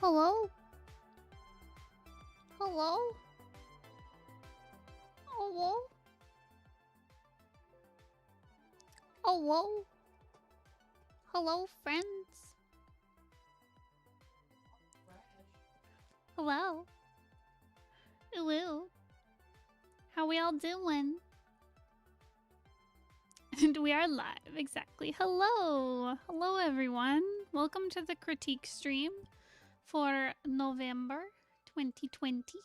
Hello? Hello? Hello? Hello? Hello, friends? Hello? Hello? How we all doing? And we are live, exactly. Hello! Hello, everyone. Welcome to the critique stream for November 2020.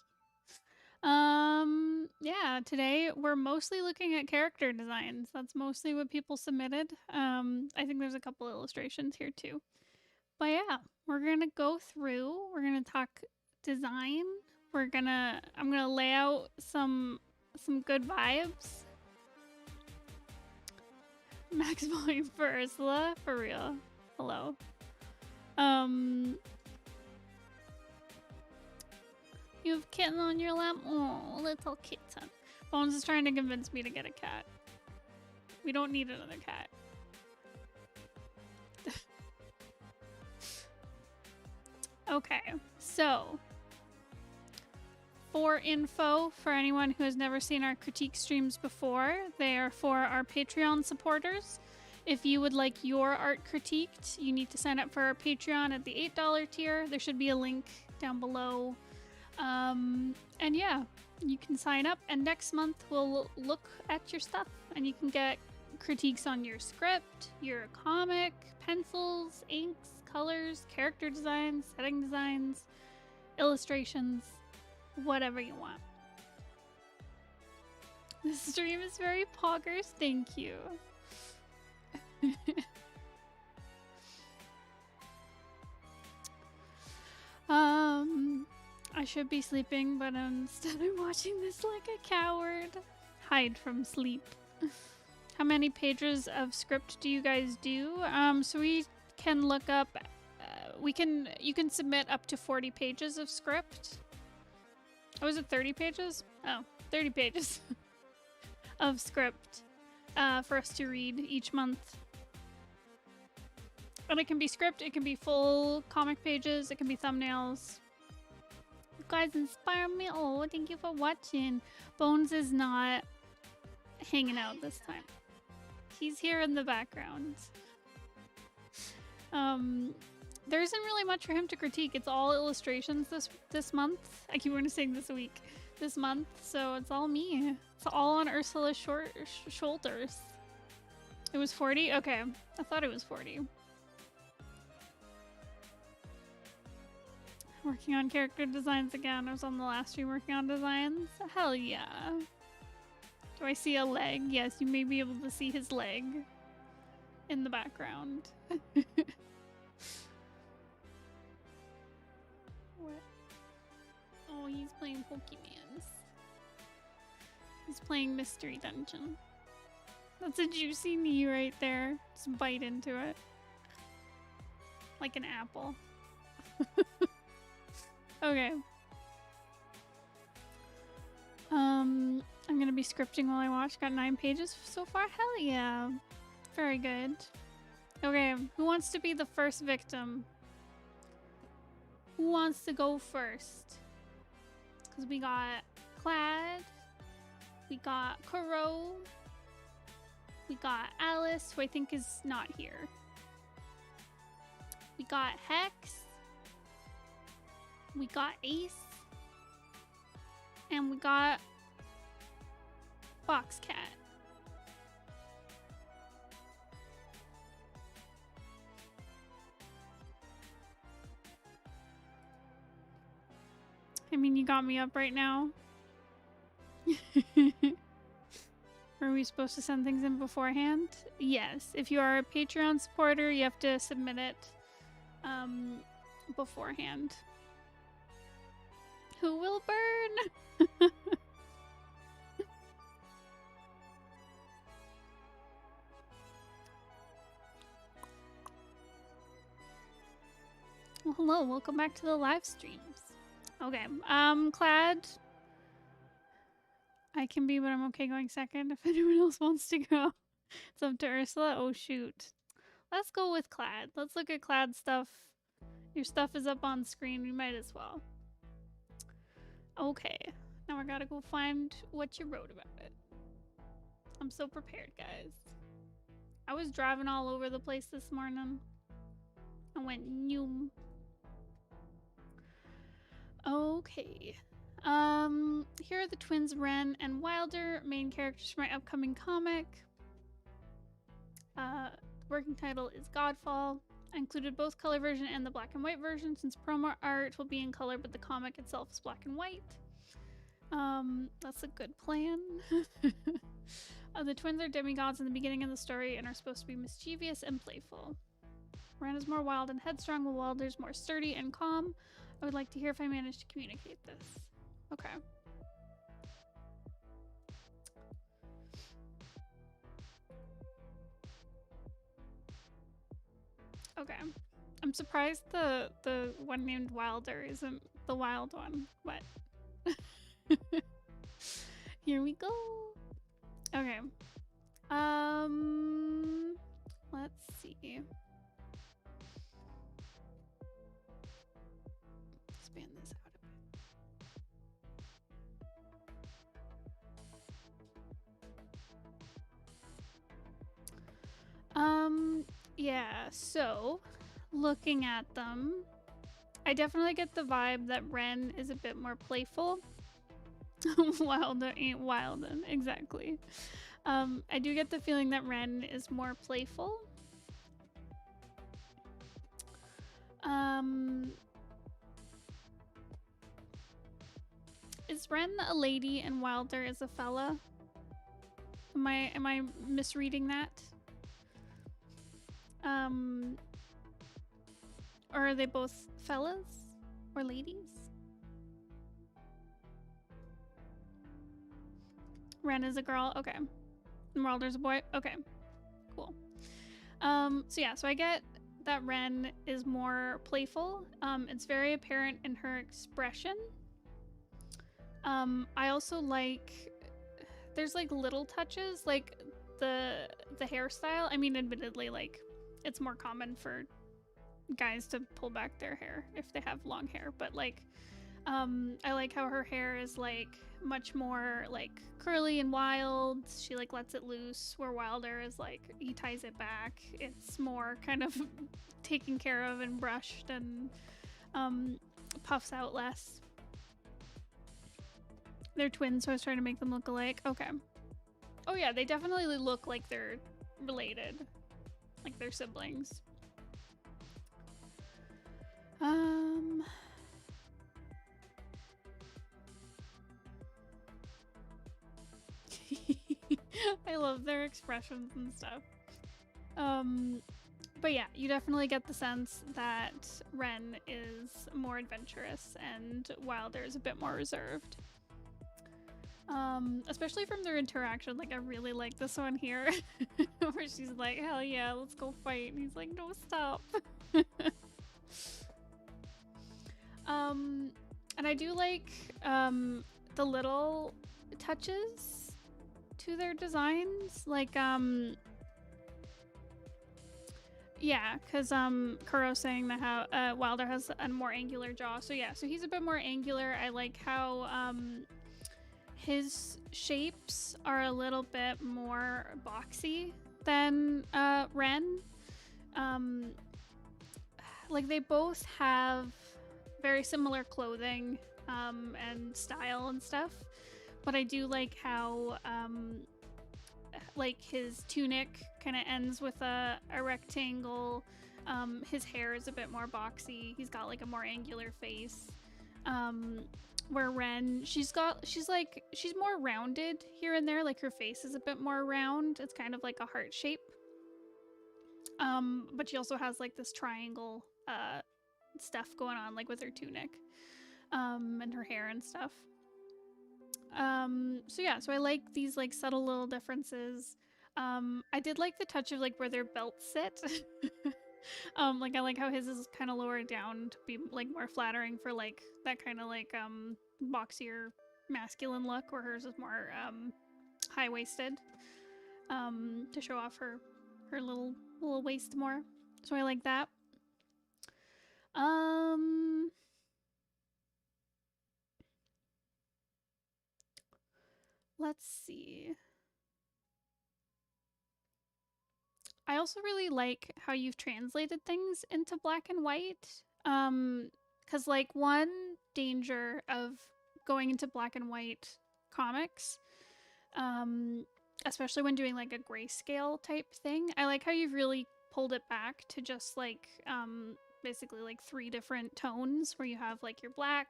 Yeah, today we're mostly looking at character designs. That's mostly what people submitted. I think there's a couple illustrations here too. But yeah, we're gonna go through, we're gonna talk design. I'm gonna lay out some good vibes. Max volume for Ursula, for real. Hello. You have kitten on your lap? Oh, little kitten. Bones is trying to convince me to get a cat. We don't need another cat. Okay, so for info, for anyone who has never seen our critique streams before, they are for our Patreon supporters. If you would like your art critiqued, you need to sign up for our Patreon at the $8 tier. There should be a link down below. And yeah, you can sign up, and next month we'll look at your stuff and you can get critiques on your script, your comic, pencils, inks, colors, character designs, setting designs, illustrations, whatever you want. This stream is very poggers, thank you. I should be sleeping, but instead I'm watching this like a coward. Hide from sleep. How many pages of script do you guys do? So we can look up, you can submit up to 40 pages of script. Oh, is it 30 pages? Oh, 30 pages of script for us to read each month. And it can be script, it can be full comic pages, it can be thumbnails. You guys inspire me. Oh, thank you for watching. Bones is not hanging out this time. He's here in the background. There isn't really much for him to critique. It's all illustrations this month. I keep wanting to say this week. This month, so it's all me. It's all on Ursula's shoulders. It was 40? Okay, I thought it was 40. Working on character designs again. I was on the last stream working on designs. Hell yeah. Do I see a leg? Yes, you may be able to see his leg in the background. What? Oh, he's playing Pokemans. He's playing Mystery Dungeon. That's a juicy knee right there. Just bite into it. Like an apple. Okay. I'm gonna be scripting while I watch. Got 9 pages so far. Hell yeah. Very good. Okay, who wants to be the first victim? Who wants to go first? Because we got Clad, we got Kuro, we got Alice, who I think is not here. We got Hex, we got Ace, and we got Foxcat. I mean, you got me up right now. Are we supposed to send things in beforehand? Yes. If you are a Patreon supporter, you have to submit it beforehand. Who will burn? Well, hello, welcome back to the live streams. Okay, Clad. I can be, but I'm okay going second if anyone else wants to go. It's up to Ursula. Oh shoot. Let's go with Clad. Let's look at Clad stuff Your stuff is up on screen. We might as well. Okay. Now I gotta go find what you wrote about it. I'm so prepared, guys. I was driving all over the place this morning. I went noom. Okay. Here are the twins Ren and Wilder, main characters for my upcoming comic. Working title is Godfall. I included both color version and the black and white version since promo art will be in color, but the comic itself is black and white. That's a good plan. The twins are demigods in the beginning of the story and are supposed to be mischievous and playful. Ren is more wild and headstrong, while Wilder's more sturdy and calm. I would like to hear if I managed to communicate this. Okay. Okay. I'm surprised the one named Wilder isn't the wild one, but here we go. Okay. Let's see. Expand this out a bit. Yeah, so looking at them, I definitely get the vibe that Ren is a bit more playful. Wilder ain't wildin', exactly. I do get the feeling that Ren is more playful. Is Ren a lady and Wilder is a fella? Am I misreading that? Or are they both fellas or ladies? Ren is a girl, okay. And Wilder's a boy, okay. Cool. So yeah, so I get that Ren is more playful. It's very apparent in her expression. I also like, there's like little touches, like the hairstyle. I mean, admittedly, like it's more common for guys to pull back their hair if they have long hair, but like I like how her hair is like much more like curly and wild. She like lets it loose, where Wilder is like he ties it back. It's more kind of taken care of and brushed and puffs out less. They're twins, so I was trying to make them look alike. Okay. Oh yeah, they definitely look like they're related, like they're siblings. I love their expressions and stuff. But yeah, you definitely get the sense that Ren is more adventurous and Wilder is a bit more reserved. Especially from their interaction, like I really like this one here where she's like, hell yeah, let's go fight, and he's like, no, stop. And I do like the little touches to their designs, like yeah, because Kuro's saying that how Wilder has a more angular jaw, so yeah, so he's a bit more angular. I like how his shapes are a little bit more boxy than Ren. Like they both have very similar clothing and style and stuff, but I do like how like his tunic kind of ends with a rectangle. His hair is a bit more boxy. He's got like a more angular face. Where Ren, she's more rounded here and there. Like her face is a bit more round. It's kind of like a heart shape. But she also has like this triangle stuff going on, like with her tunic, and her hair and stuff. So yeah, so I like these like subtle little differences. I did like the touch of like where their belts sit. Like I like how his is kind of lowered down to be like more flattering for like that kind of like boxier masculine look, where hers is more high-waisted to show off her little waist more. So I like that. Um, let's see. I also really like how you've translated things into black and white. Because like one danger of going into black and white comics, um, especially when doing like a grayscale type thing, I like how you've really pulled it back to just like basically like 3 different tones where you have like your black,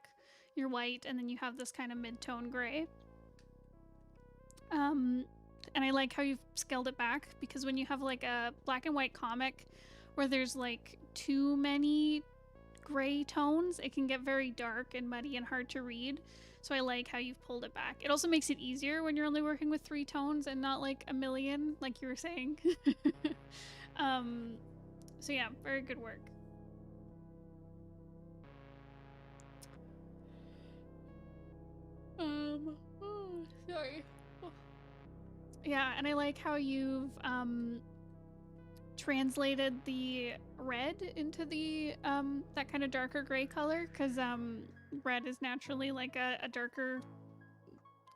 your white, and then you have this kind of mid-tone gray. And I like how you've scaled it back because when you have like a black and white comic where there's like too many gray tones, it can get very dark and muddy and hard to read. So I like how you've pulled it back. It also makes it easier when you're only working with 3 tones and not like a million, like you were saying. So yeah, very good work. Sorry. Yeah, and I like how you've translated the red into the that kind of darker gray color, because red is naturally like a darker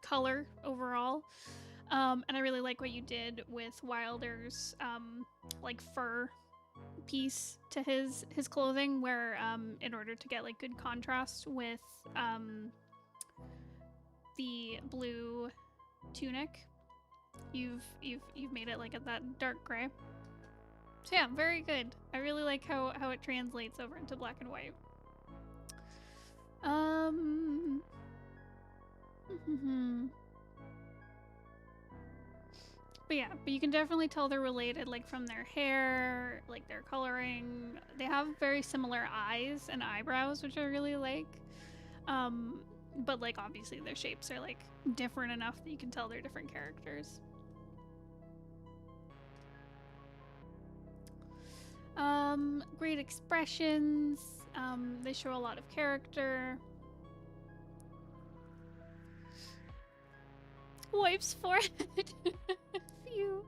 color overall. And I really like what you did with Wilder's like fur piece to his clothing, where in order to get like good contrast with the blue tunic, you've made it like that dark gray. So yeah, very good. I really like how it translates over into black and white. But yeah, but you can definitely tell they're related, like from their hair, like their coloring. They have very similar eyes and eyebrows, which I really like. But like obviously their shapes are like different enough that you can tell they're different characters. Great expressions. They show a lot of character. Wipes forehead. Phew.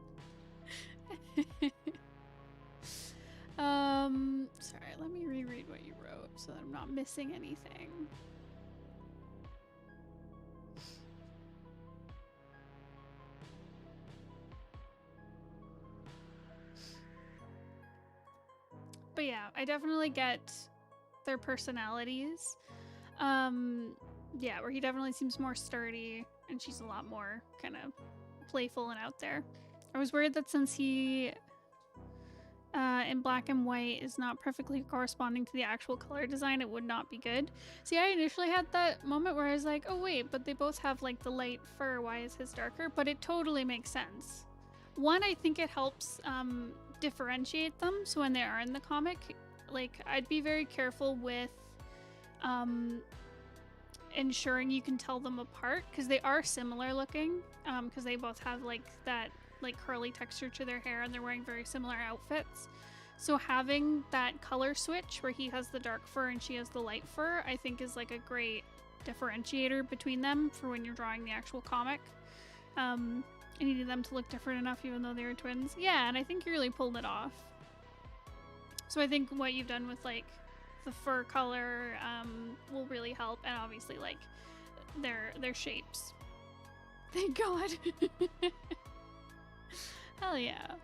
Sorry, let me reread what you wrote so that I'm not missing anything. But yeah, I definitely get their personalities. Yeah, where he definitely seems more sturdy and she's a lot more kind of playful and out there. I was worried that since he in black and white is not perfectly corresponding to the actual color design, it would not be good. See, I initially had that moment where I was like, oh wait, but they both have like the light fur, why is his darker? But it totally makes sense. One, I think it helps differentiate them, so when they are in the comic, like I'd be very careful with ensuring you can tell them apart, because they are similar looking, because they both have like that like curly texture to their hair and they're wearing very similar outfits. So having that color switch where he has the dark fur and she has the light fur, I think is like a great differentiator between them for when you're drawing the actual comic. I needed them to look different enough even though they were twins. Yeah, and I think you really pulled it off. So I think what you've done with like the fur color will really help, and obviously like their shapes. Thank God. Hell yeah.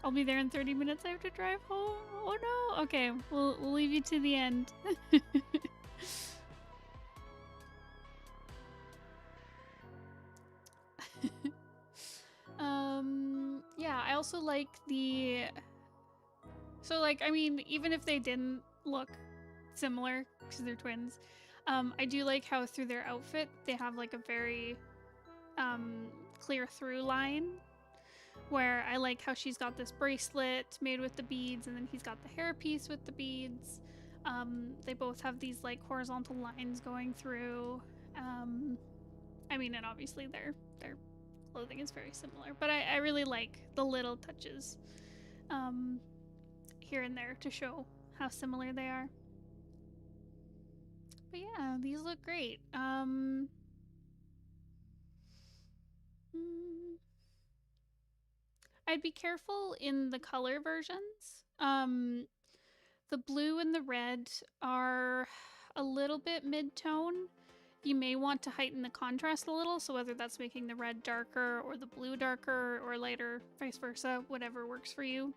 I'll be there in 30 minutes. I have to drive home. Oh no. Okay, we'll leave you to the end. Yeah, I also like the... So like, I mean, even if they didn't look similar because they're twins, I do like how through their outfit they have like a very clear through line, where I like how she's got this bracelet made with the beads and then he's got the hairpiece with the beads. They both have these like horizontal lines going through. I mean, and obviously their clothing is very similar, but I really like the little touches here and there to show how similar they are. But yeah, these look great. I'd be careful in the color versions. The blue and the red are a little bit mid-tone. You may want to heighten the contrast a little, so whether that's making the red darker or the blue darker or lighter, vice versa, whatever works for you.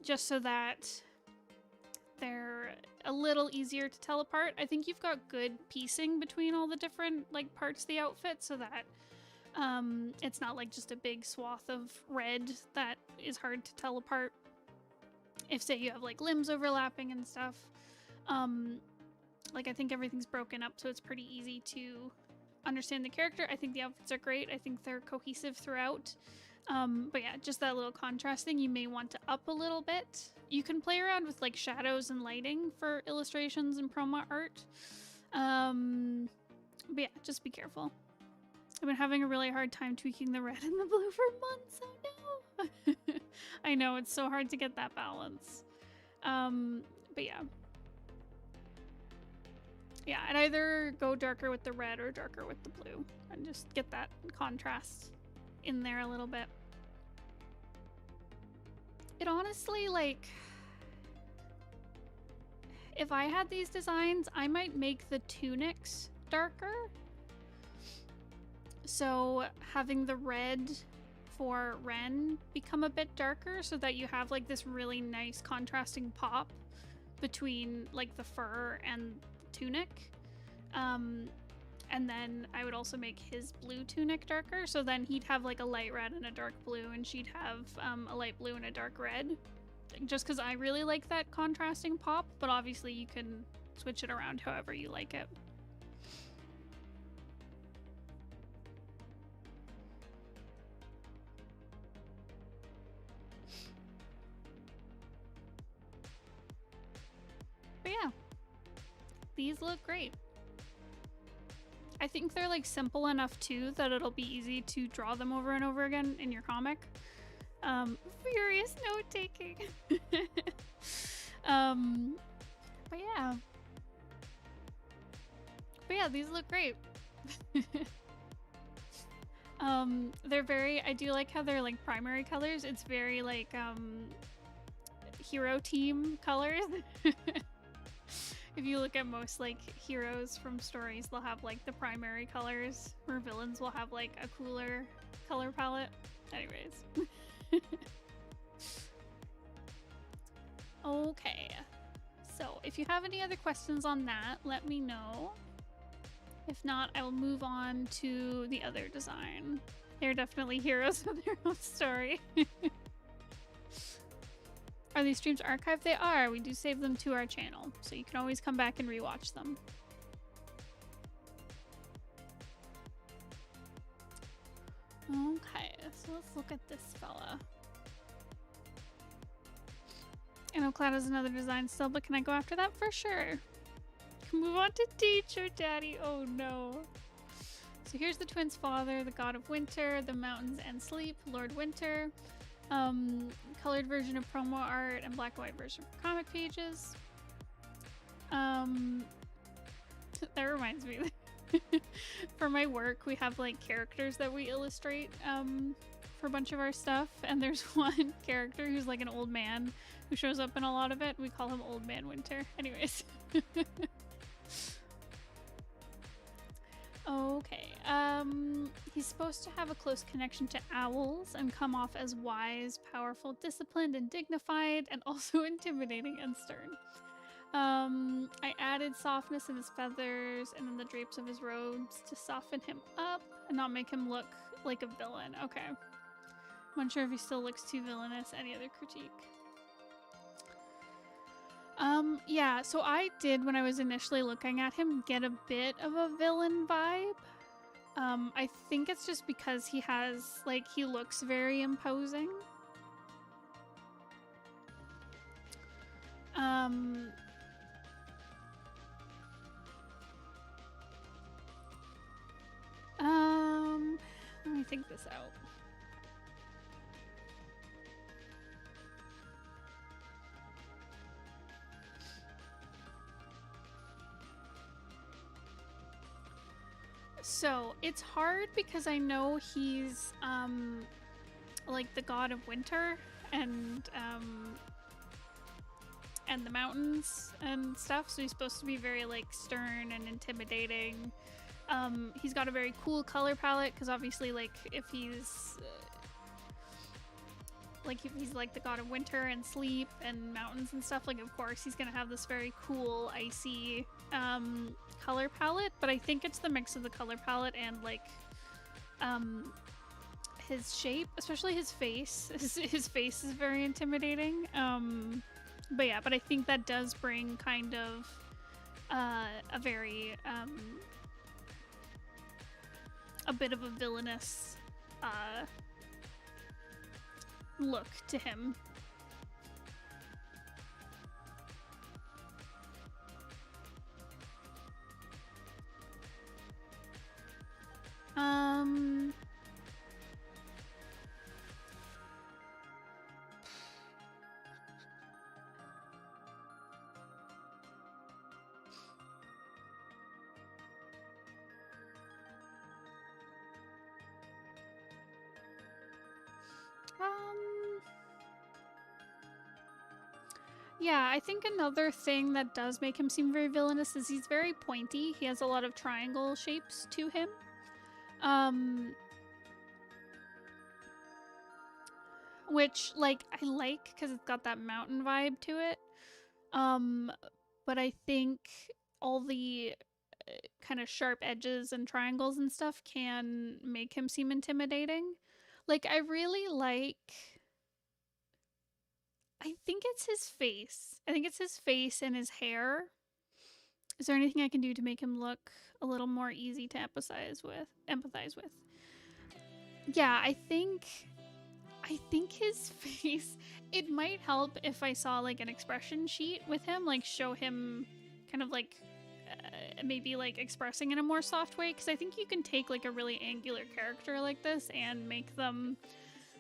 Just so that they're a little easier to tell apart. I think you've got good piecing between all the different like parts of the outfit so that it's not like just a big swath of red that is hard to tell apart. If, say, you have like limbs overlapping and stuff. Like, I think everything's broken up, so it's pretty easy to understand the character. I think the outfits are great. I think they're cohesive throughout. But yeah, just that little contrast thing you may want to up a little bit. You can play around with like shadows and lighting for illustrations and promo art. But yeah, just be careful. I've been having a really hard time tweaking the red and the blue for months. Oh no! I know, it's so hard to get that balance. But yeah. Yeah, I'd either go darker with the red or darker with the blue and just get that contrast in there a little bit. It honestly, like, if I had these designs, I might make the tunics darker. So having the red for Ren become a bit darker so that you have like this really nice contrasting pop between like the fur and the tunic. And then I would also make his blue tunic darker, so then he'd have like a light red and a dark blue, and she'd have a light blue and a dark red. Just because I really like that contrasting pop, but obviously you can switch it around however you like it. But yeah, these look great. I think they're like simple enough too that it'll be easy to draw them over and over again in your comic. Furious note taking. But yeah, these look great. They're very, I do like how they're like primary colors. It's very like hero team colors. If you look at most like heroes from stories, they'll have like the primary colors, or villains will have like a cooler color palette. Anyways. Okay, so if you have any other questions on that, let me know. If not, I will move on to the other design. They're definitely heroes of their own story. Are these streams archived? They are. We do save them to our channel, so you can always come back and rewatch them. Okay, so let's look at this fella. I know Cloud has another design still, but can I go after that? For sure. Move on to Teacher Daddy. Oh no. So here's the twins' father, the god of winter, the mountains and sleep, Lord Winter. Colored version of promo art and black and white version for comic pages. That reminds me. For my work, we have like characters that we illustrate for a bunch of our stuff, and there's one character who's like an old man who shows up in a lot of it. We call him Old Man Winter. Anyways. Okay, he's supposed to have a close connection to owls and come off as wise, powerful, disciplined, and dignified, and also intimidating and stern. I added softness in his feathers and in the drapes of his robes to soften him up and not make him look like a villain. Okay. I'm unsure if he still looks too villainous. Any other critique? Yeah, so I did, when I was initially looking at him, get a bit of a villain vibe. I think it's just because he has, like, he looks very imposing. Let me think this out. So it's hard because I know he's like the god of winter, and and the mountains and stuff. So he's supposed to be very like stern and intimidating. He's got a very cool color palette because obviously like if he's like the god of winter and sleep and mountains and stuff, like of course he's gonna have this very cool icy color palette. But I think it's the mix of the color palette and like his shape, especially his face. His face is very intimidating. But yeah, but I think that does bring kind of a very a bit of a villainous look to him. Yeah, I think another thing that does make him seem very villainous is he's very pointy. He has a lot of triangle shapes to him. Which, like, I like because it's got that mountain vibe to it. But I think all the kind of sharp edges and triangles and stuff can make him seem intimidating. Like, I really like... I think it's his face. I think it's his face and his hair. Is there anything I can do to make him look a little more easy to empathize with? Yeah, I think his face, it might help if I saw like an expression sheet with him, like show him kind of like maybe like expressing in a more soft way, because I think you can take like a really angular character like this and make them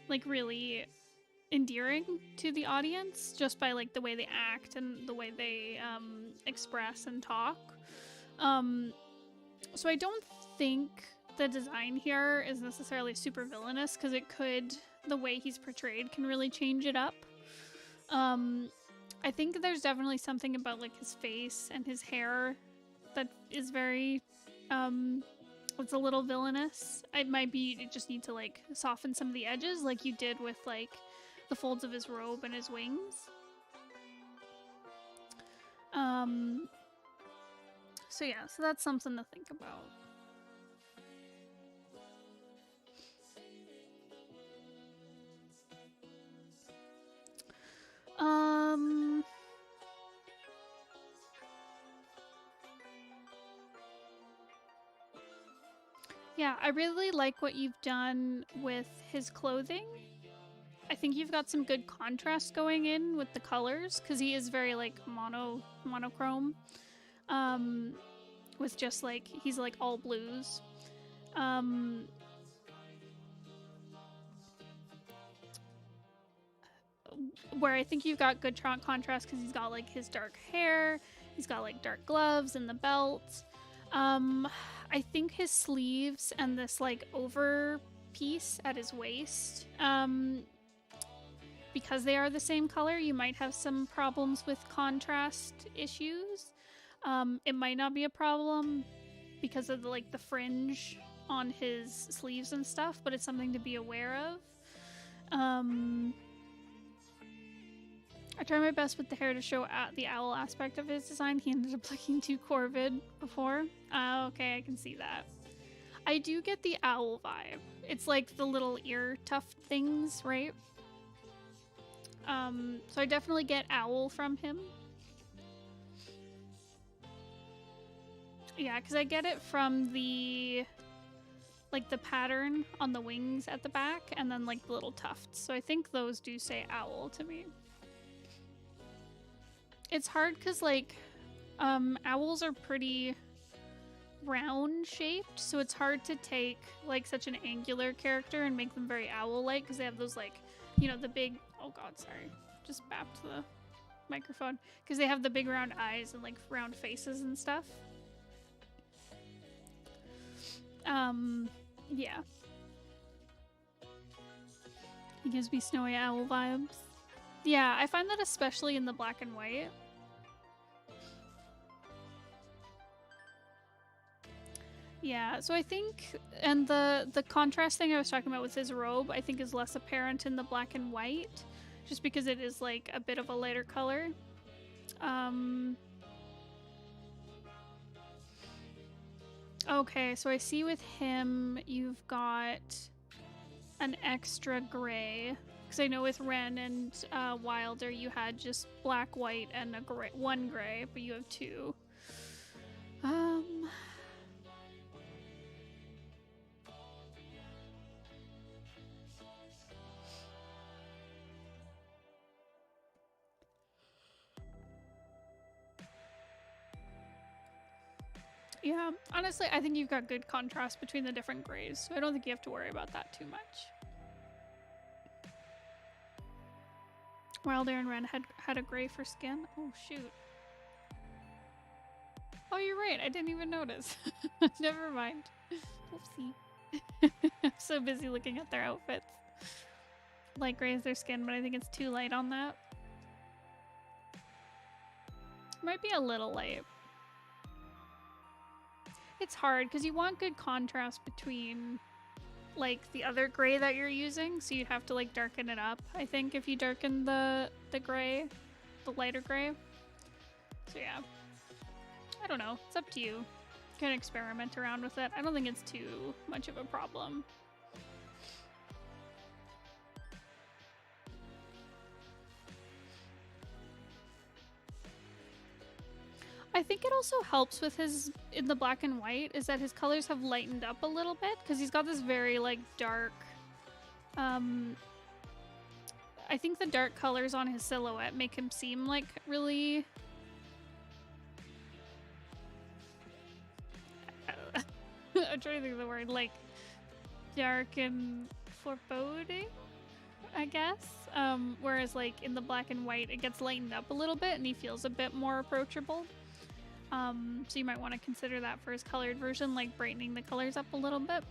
like really endearing to the audience just by like the way they act and the way they express and talk. So I don't think the design here is necessarily super villainous, because it could, the way he's portrayed can really change it up. I think there's definitely something about like his face and his hair that is very it's a little villainous. It might be you just need to like soften some of the edges like you did with like the folds of his robe and his wings. So yeah, so that's something to think about. Yeah, I really like what you've done with his clothing. I think you've got some good contrast going in with the colors, because he is very like monochrome. With just like, he's like all blues. Where I think you've got good contrast because he's got like his dark hair, he's got like dark gloves and the belt. I think his sleeves and this like over piece at his waist, because they are the same color, you might have some problems with contrast issues. It might not be a problem because of the fringe on his sleeves and stuff, but it's something to be aware of. I tried my best with the hair to show the owl aspect of his design. He ended up looking too corvid before. Okay, I can see that. I do get the owl vibe. It's like the little ear tuft things, right? So I definitely get owl from him. Yeah, because I get it from the pattern on the wings at the back and then like the little tufts. So I think those do say owl to me. It's hard because like owls are pretty round shaped, so it's hard to take like such an angular character and make them very owl-like, because they have those like, you know, the big, oh god, sorry, just bapped the microphone, because they have the big round eyes and like round faces and stuff. Yeah. He gives me snowy owl vibes. Yeah, I find that especially in the black and white. Yeah, so I think, and the contrast thing I was talking about with his robe, I think is less apparent in the black and white, just because it is like a bit of a lighter color. Okay, so I see with him you've got an extra gray, because I know with Ren and Wilder you had just black, white, and a gray, one gray, but you have two. Yeah, honestly, I think you've got good contrast between the different grays, so I don't think you have to worry about that too much. Wilder and Ren had a gray for skin. Oh, shoot. Oh, you're right. I didn't even notice. Never mind. Oopsie. I'm so busy looking at their outfits. Light gray is their skin, but I think it's too light on that. Might be a little light. It's hard because you want good contrast between like the other gray that you're using, so you'd have to like darken it up, I think, if you darken the gray, the lighter gray. So yeah, I don't know, it's up to you. You can experiment around with it. I don't think it's too much of a problem. I think it also helps with his, in the black and white, is that his colors have lightened up a little bit, because he's got this very, like, dark, I think the dark colors on his silhouette make him seem, like, really... I'm trying to think of the word, like, dark and foreboding, I guess. Whereas, like, in the black and white, it gets lightened up a little bit, and he feels a bit more approachable. So you might want to consider that for his colored version, like brightening the colors up a little bit.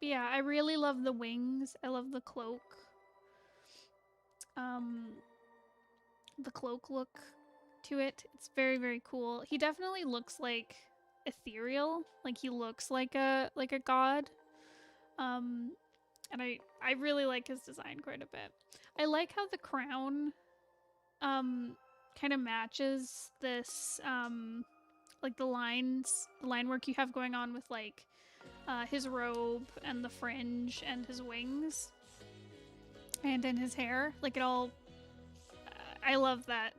Yeah, I really love the wings. I love the cloak. The cloak look to it. It's very, very cool. He definitely looks like ethereal. Like he looks like a god. And I really like his design quite a bit. I like how the crown kind of matches this like the line work you have going on with like his robe and the fringe and his wings and in his hair. Like it all I love that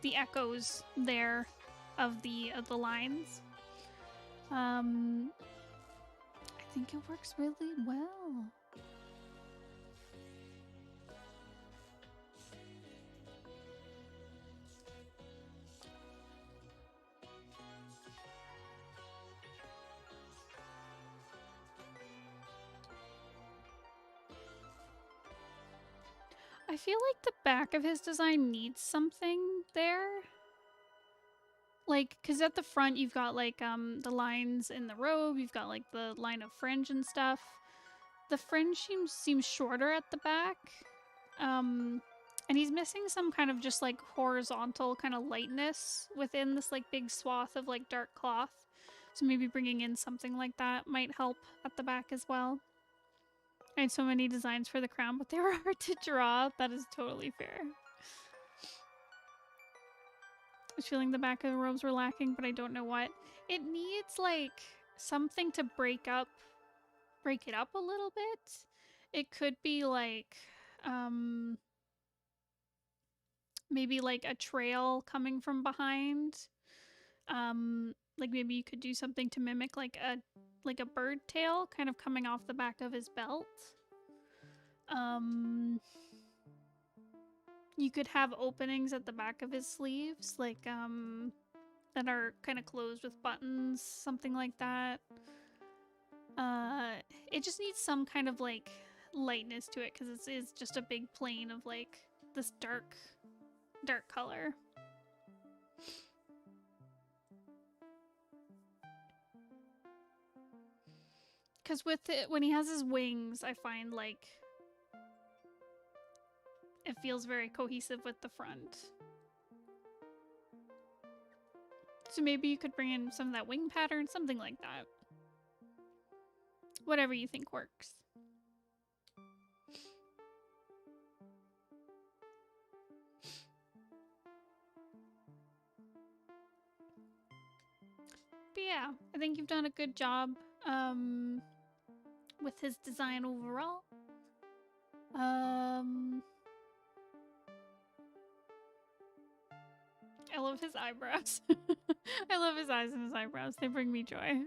the echoes there of the lines. I think it works really well. I feel like the back of his design needs something there. Like, because at the front you've got like the lines in the robe, you've got like the line of fringe and stuff. The fringe seems shorter at the back. And he's missing some kind of just like horizontal kind of lightness within this like big swath of like dark cloth. So maybe bringing in something like that might help at the back as well. I had so many designs for the crown, but they were hard to draw. That is totally fair. I was feeling the back of the robes were lacking, but I don't know what. It needs like something to break it up a little bit. It could be like maybe like a trail coming from behind. Like maybe you could do something to mimic like a bird tail kind of coming off the back of his belt. You could have openings at the back of his sleeves, like, that are kind of closed with buttons, something like that. It just needs some kind of, like, lightness to it, because it is just a big plain of, like, this dark color. Because with it, when he has his wings, I find, like, it feels very cohesive with the front. So maybe you could bring in some of that wing pattern, something like that. Whatever you think works. But yeah, I think you've done a good job with his design overall. I love his eyebrows. I love his eyes and his eyebrows. They bring me joy.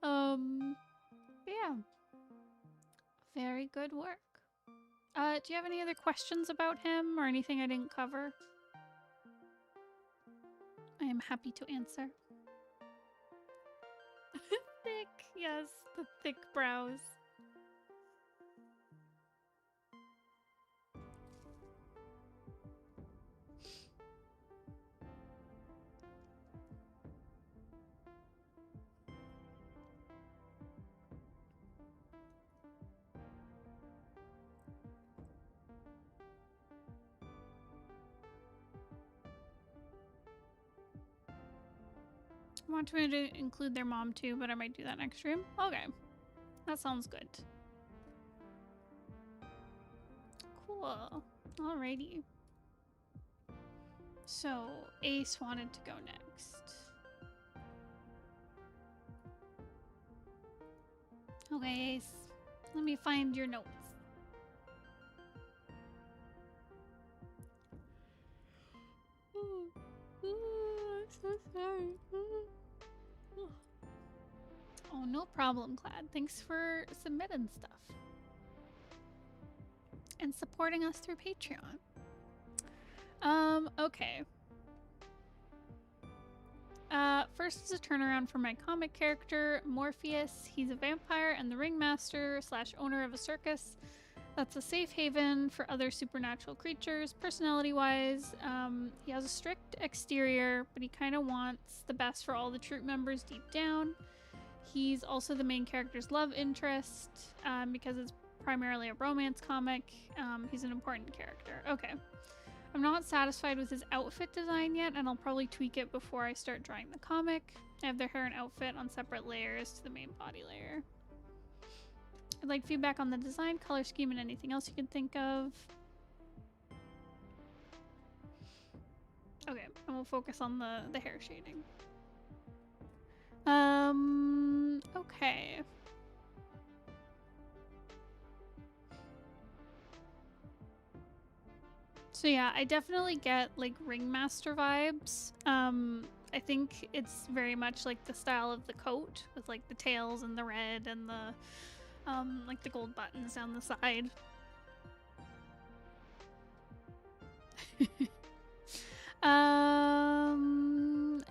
Yeah. Very good work. Do you have any other questions about him or anything I didn't cover? I am happy to answer. Thick, yes, the thick brows. I want to include their mom too, but I might do that next stream. Okay, that sounds good. Cool. Alrighty. So, Ace wanted to go next. Okay, Ace. Let me find your notes. I'm so sorry. Oh, no problem, Glad. Thanks for submitting stuff. And supporting us through Patreon. Okay. First is a turnaround for my comic character, Morpheus. He's a vampire and the ringmaster / owner of a circus that's a safe haven for other supernatural creatures. Personality-wise, he has a strict exterior, but he kind of wants the best for all the troop members deep down. He's also the main character's love interest, because it's primarily a romance comic. He's an important character. Okay. I'm not satisfied with his outfit design yet, and I'll probably tweak it before I start drawing the comic. I have their hair and outfit on separate layers to the main body layer. I'd like feedback on the design, color scheme, and anything else you can think of. Okay, and we'll focus on the hair shading. Okay. So yeah, I definitely get like ringmaster vibes. I think it's very much like the style of the coat with like the tails and the red and the like the gold buttons down the side.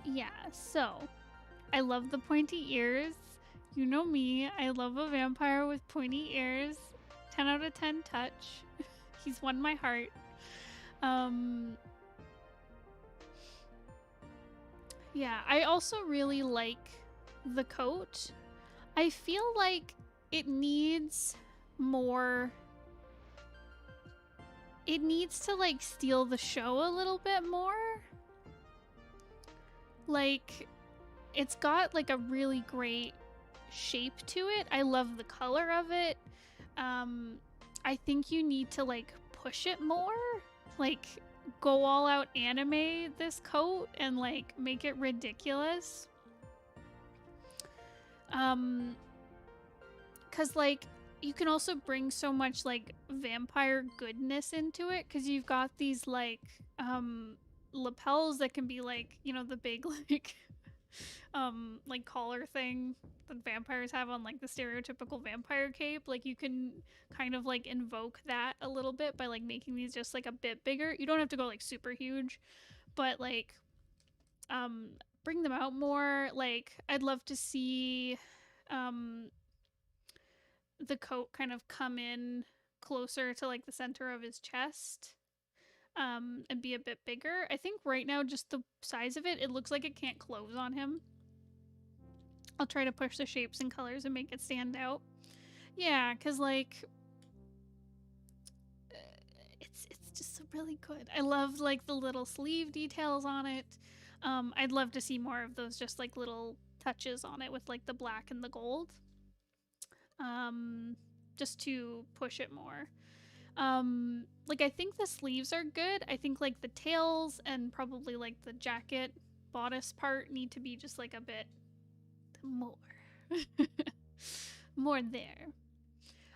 Yeah, so I love the pointy ears. You know me, I love a vampire with pointy ears. 10 out of 10 touch. He's won my heart. Yeah, I also really like the coat. I feel like it needs more. It needs to like steal the show a little bit more. Like, it's got like a really great shape to it. I love the color of it. I think you need to like push it more. Like, go all out anime this coat and like make it ridiculous. Cause like you can also bring so much like vampire goodness into it, because you've got these like lapels that can be like, you know, the big like like collar thing that vampires have on like the stereotypical vampire cape. Like you can kind of like invoke that a little bit by like making these just like a bit bigger. You don't have to go like super huge, but like bring them out more. Like I'd love to see the coat kind of come in closer to like the center of his chest and be a bit bigger. I think right now just the size of it looks like it can't close on him. I'll try to push the shapes and colors and make it stand out. Yeah, because like it's just really good. I love like the little sleeve details on it. I'd love to see more of those just like little touches on it with like the black and the gold. Just to push it more. Like I think the sleeves are good. I think like the tails and probably like the jacket bodice part need to be just like a bit more. More there.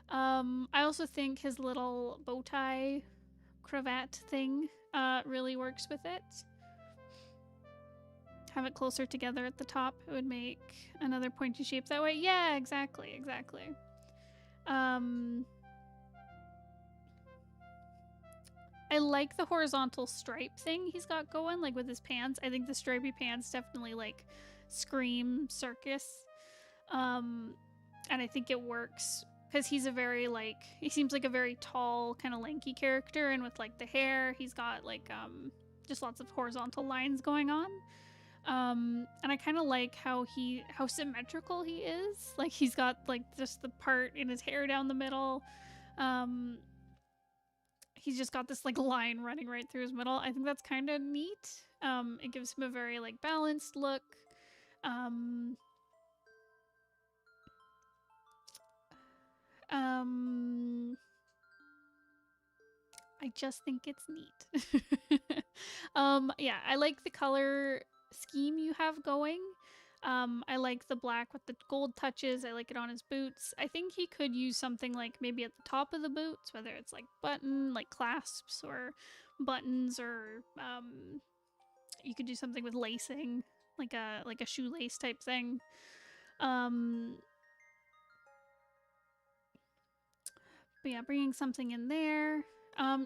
I also think his little bow tie cravat thing really works with it. Have it closer together at the top. It would make another pointy shape that way. Yeah, exactly. I like the horizontal stripe thing he's got going, like with his pants. I think the stripy pants definitely like scream circus. And I think it works because he's a very like, he seems like a very tall kind of lanky character, and with like the hair, he's got like just lots of horizontal lines going on. And I kind of like how symmetrical he is. Like he's got like just the part in his hair down the middle. He's just got this like line running right through his middle. I think that's kind of neat. It gives him a very like balanced look. I just think it's neat. Yeah, I like the color scheme you have going. I like the black with the gold touches. I like it on his boots. I think he could use something like maybe at the top of the boots, whether it's like like clasps or buttons, or you could do something with lacing, like a shoelace type thing. But yeah, bringing something in there.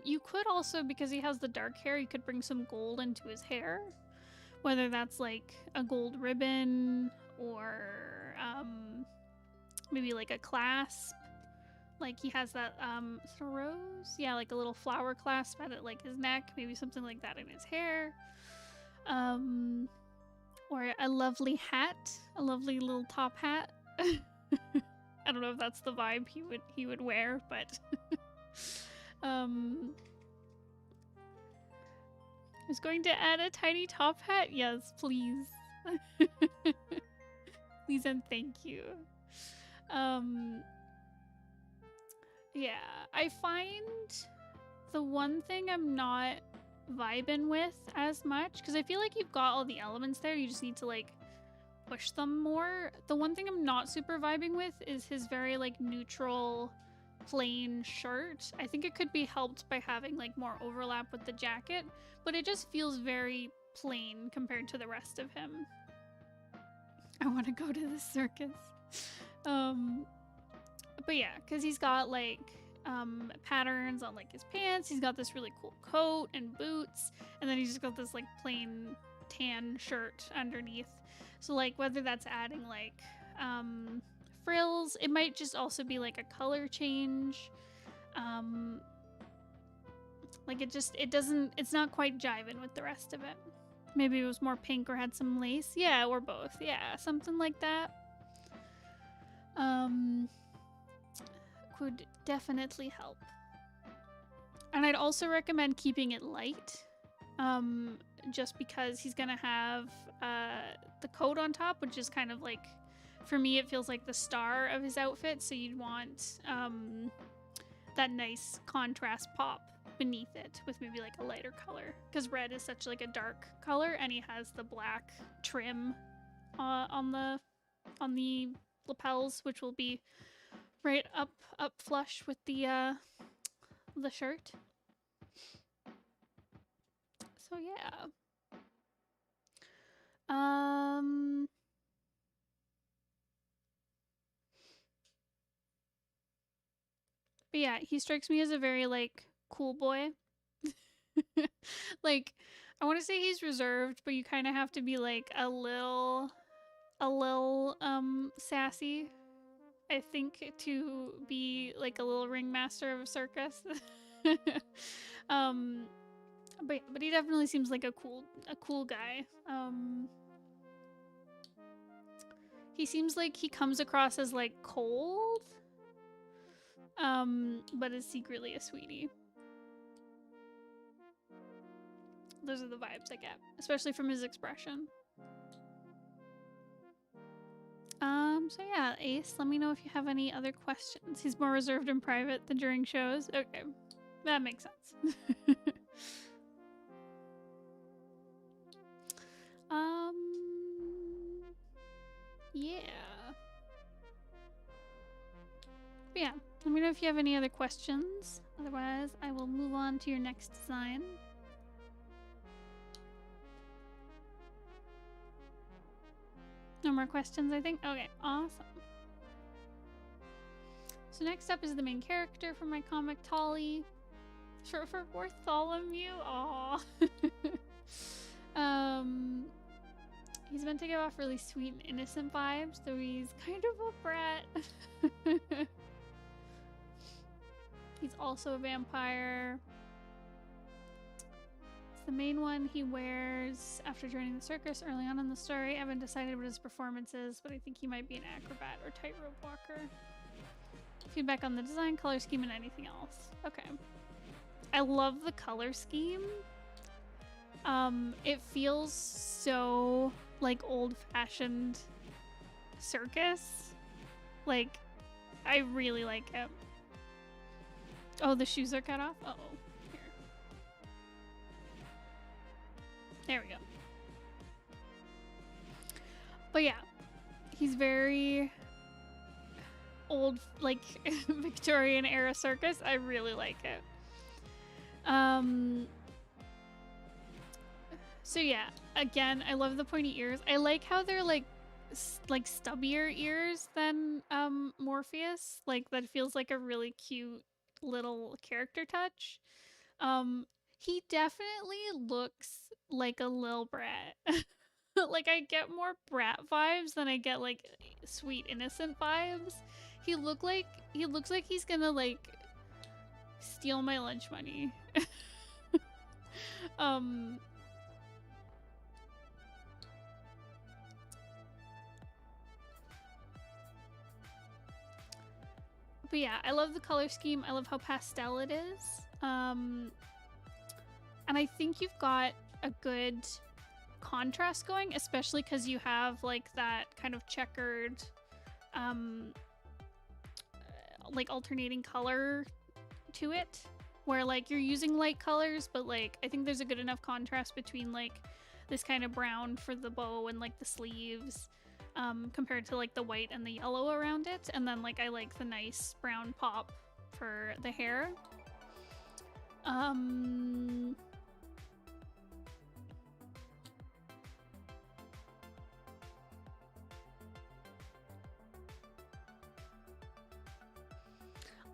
You could also, because he has the dark hair, you could bring some gold into his hair. Whether that's like a gold ribbon or maybe like a clasp. Like he has that, is it a rose? Yeah, like a little flower clasp at like his neck. Maybe something like that in his hair. Or a lovely hat. A lovely little top hat. I don't know if that's the vibe he would wear, but I was going to add a tiny top hat. Yes, please. Please and thank you. Yeah, I find the one thing I'm not vibing with as much, because I feel like you've got all the elements there, you just need to like push them more. The one thing I'm not super vibing with is his very like neutral plain shirt. I think it could be helped by having like more overlap with the jacket, but it just feels very plain compared to the rest of him. I want to go to the circus. But yeah, because he's got like patterns on like his pants. He's got this really cool coat and boots, and then he's just got this like plain tan shirt underneath. So like whether that's adding like frills, it might just also be like a color change. Like it's not quite jiving with the rest of it. Maybe it was more pink or had some lace. Yeah, or both. Yeah, something like that. Could definitely help. And I'd also recommend keeping it light. Just because he's gonna have the coat on top, which is kind of like, for me, it feels like the star of his outfit. So you'd want that nice contrast pop beneath it with maybe like a lighter color, because red is such like a dark color, and he has the black trim on the lapels, which will be right up flush with the shirt. So yeah. But yeah, he strikes me as a very, like, cool boy. Like, I want to say he's reserved, but you kind of have to be, like, a little, sassy, I think, to be, like, a little ringmaster of a circus. But he definitely seems like a cool guy. He seems like he comes across as, like, cold, but is secretly a sweetie. Those are the vibes I get, especially from his expression. So yeah, Ace, let me know if you have any other questions. He's more reserved in private than during shows. Okay, that makes sense. Yeah. But yeah, let me know if you have any other questions. Otherwise, I will move on to your next design. No more questions, I think? Okay, awesome. So next up is the main character from my comic, Tolly. Short for Bartholomew. Aww. He's meant to give off really sweet and innocent vibes, though he's kind of a brat. He's also a vampire. It's the main one he wears after joining the circus early on in the story. I haven't decided what his performance is, but I think he might be an acrobat or tightrope walker. Feedback on the design, color scheme, and anything else. Okay. I love the color scheme. It feels so, like, old-fashioned circus. Like, I really like it. Oh, the shoes are cut off? Uh-oh. Here. There we go. But yeah, he's very old, like, Victorian era circus. I really like it. So yeah, again, I love the pointy ears. I like how they're like stubbier ears than Morpheus. Like, that feels like a really cute little character touch. He definitely looks like a lil brat. Like, I get more brat vibes than I get like sweet innocent vibes. He looks like he's gonna like steal my lunch money. But yeah, I love the color scheme. I love how pastel it is. And I think you've got a good contrast going, especially because you have like that kind of checkered, like alternating color to it, where like you're using light colors, but like I think there's a good enough contrast between like this kind of brown for the bow and like the sleeves, compared to like the white and the yellow around it. And then like I like the nice brown pop for the hair.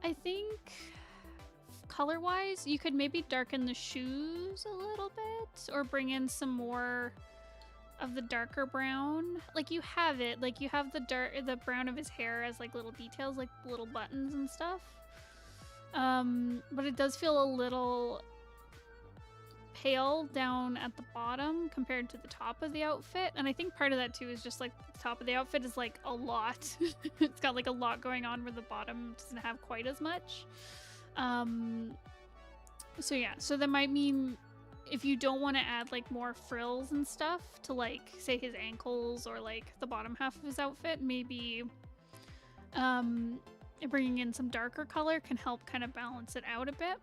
I think color-wise, you could maybe darken the shoes a little bit or bring in some more of the darker brown. Like, you have it, like you have the brown of his hair as like little details, like little buttons and stuff. But it does feel a little pale down at the bottom compared to the top of the outfit. And I think part of that too is just like the top of the outfit is like a lot. It's got like a lot going on where the bottom doesn't have quite as much. So yeah, so that might mean if you don't want to add like more frills and stuff to like say his ankles or like the bottom half of his outfit, maybe bringing in some darker color can help kind of balance it out a bit.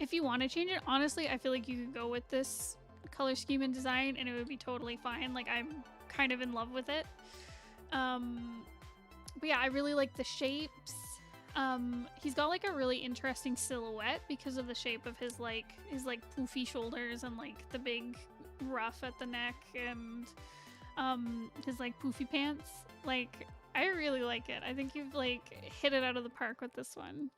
If you want to change it, honestly, I feel like you could go with this color scheme and design and it would be totally fine. Like, I'm kind of in love with it. But yeah, I really like the shapes. He's got like a really interesting silhouette because of the shape of his poofy shoulders and like the big ruff at the neck and his like poofy pants. Like, I really like it. I think you've like hit it out of the park with this one.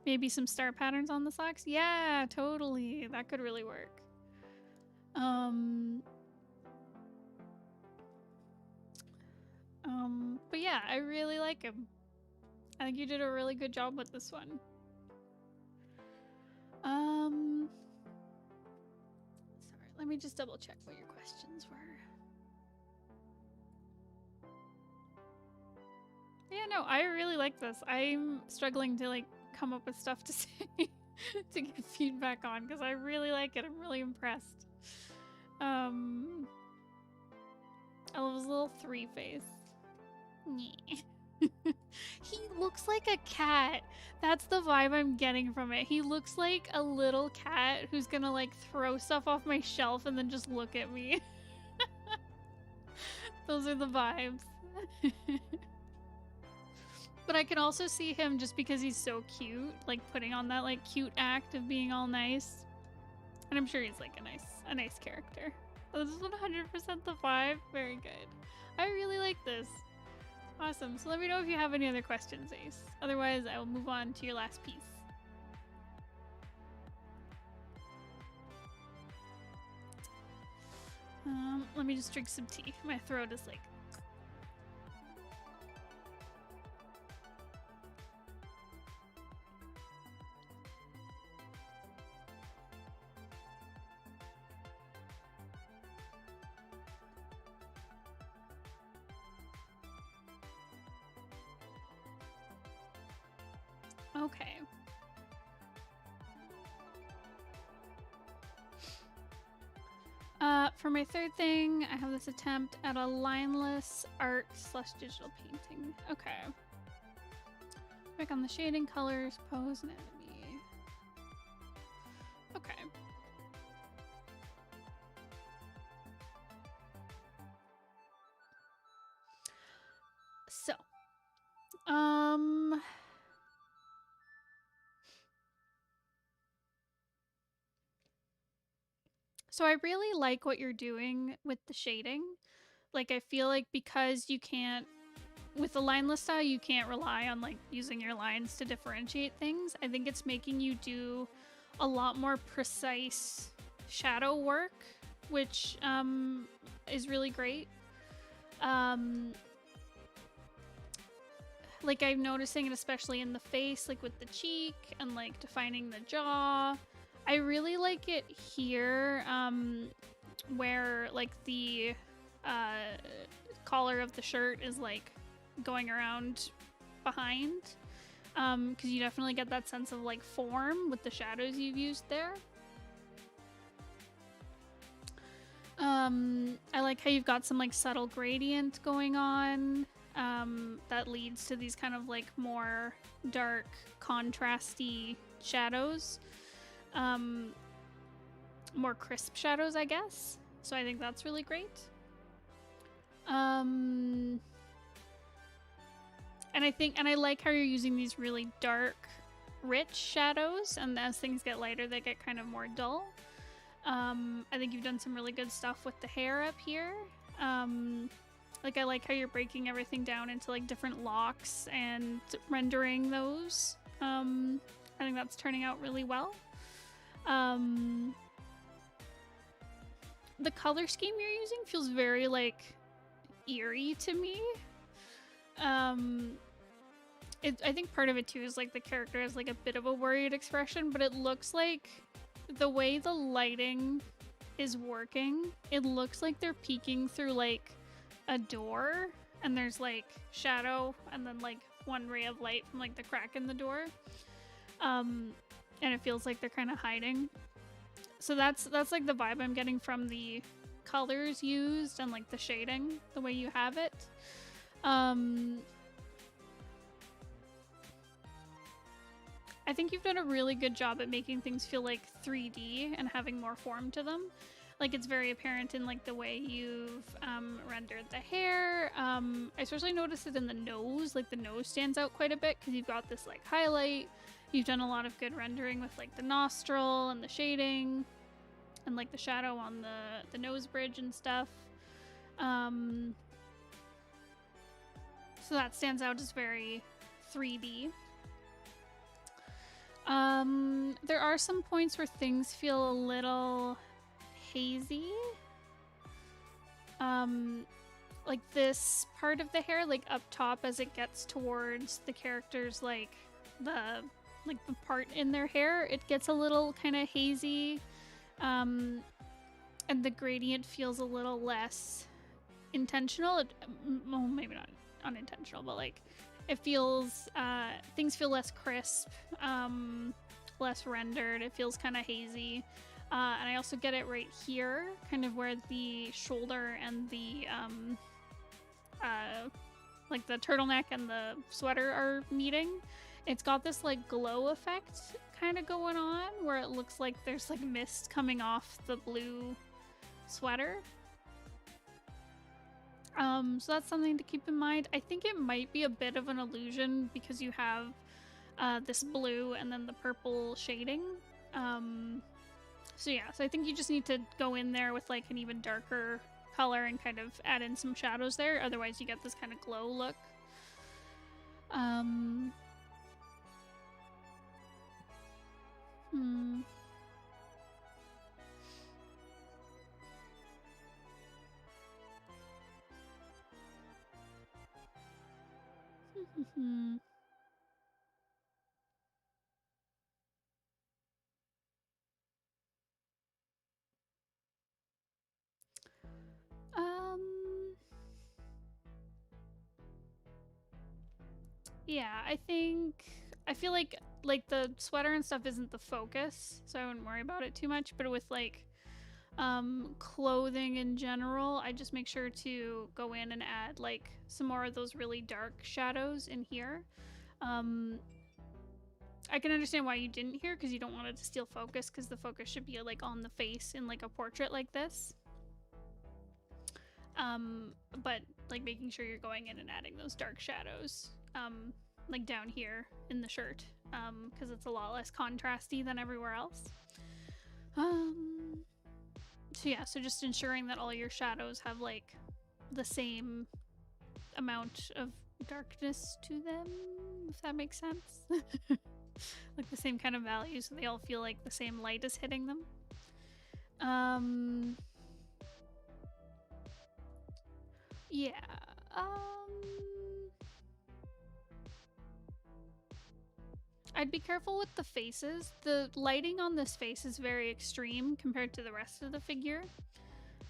Maybe some star patterns on the socks? Yeah, totally. That could really work. But yeah, I really like him. I think you did a really good job with this one. Sorry, let me just double check what your questions were. Yeah, no, I really like this. I'm struggling to like come up with stuff to say to get feedback on because I really like it. I'm really impressed. I love his little three face. He looks like a cat. That's the vibe I'm getting from it. He looks like a little cat who's gonna like throw stuff off my shelf and then just look at me. Those are the vibes. But I can also see him, just because he's so cute, like putting on that like cute act of being all nice. And I'm sure he's like a nice character. This is 100% the vibe. Very good. I really like this. Awesome. So let me know if you have any other questions, Ace. Otherwise, I will move on to your last piece. Let me just drink some tea. My throat is like... Okay. For my third thing, I have this attempt at a lineless art/digital painting. Okay. Back on the shading, colors, pose, and enemy. Okay. So, So I really like what you're doing with the shading. Like, I feel like because you can't, with the lineless style, you can't rely on like using your lines to differentiate things. I think it's making you do a lot more precise shadow work, which is really great. Like, I'm noticing it especially in the face, like with the cheek and like defining the jaw. I really like it here, where like the collar of the shirt is like going around behind, because you definitely get that sense of like form with the shadows you've used there. I like how you've got some like subtle gradient going on, that leads to these kind of like more dark, contrasty shadows. More crisp shadows, I guess. So I think that's really great. And I like how you're using these really dark, rich shadows, and as things get lighter, they get kind of more dull. I think you've done some really good stuff with the hair up here. Like, I like how you're breaking everything down into like different locks and rendering those. I think that's turning out really well. The color scheme you're using feels very like eerie to me. I think part of it too is like the character has like a bit of a worried expression, but it looks like the way the lighting is working, it looks like they're peeking through like a door, and there's like shadow and then like one ray of light from like the crack in the door. And it feels like they're kind of hiding. So that's like the vibe I'm getting from the colors used and like the shading, the way you have it. I think you've done a really good job at making things feel like 3D and having more form to them. Like, it's very apparent in like the way you've rendered the hair. I especially noticed it in the nose. Like, the nose stands out quite a bit because you've got this like highlight. You've done a lot of good rendering with like the nostril and the shading and like the shadow on the nose bridge and stuff. So that stands out as very 3D. There are some points where things feel a little hazy. Like this part of the hair, like up top as it gets towards the characters, like the part in their hair, it gets a little kind of hazy. And the gradient feels a little less intentional. Well, maybe not unintentional, but like it feels, things feel less crisp, less rendered. It feels kind of hazy. And I also get it right here, kind of where the shoulder and the, like the turtleneck and the sweater are meeting. It's got this like glow effect kind of going on where it looks like there's like mist coming off the blue sweater. So that's something to keep in mind. I think it might be a bit of an illusion because you have this blue and then the purple shading. So yeah, so I think you just need to go in there with like an even darker color and kind of add in some shadows there. Otherwise you get this kind of glow look. Yeah, I feel like the sweater and stuff isn't the focus, so I wouldn't worry about it too much, but with like clothing in general, I just make sure to go in and add like some more of those really dark shadows in here. I can understand why you didn't here because you don't want it to steal focus, because the focus should be like on the face in like a portrait like this. But like making sure you're going in and adding those dark shadows, like down here in the shirt, because it's a lot less contrasty than everywhere else. So yeah, so just ensuring that all your shadows have like the same amount of darkness to them, if that makes sense. Like the same kind of value, so they all feel like the same light is hitting them. Yeah. I'd be careful with the faces. The lighting on this face is very extreme compared to the rest of the figure.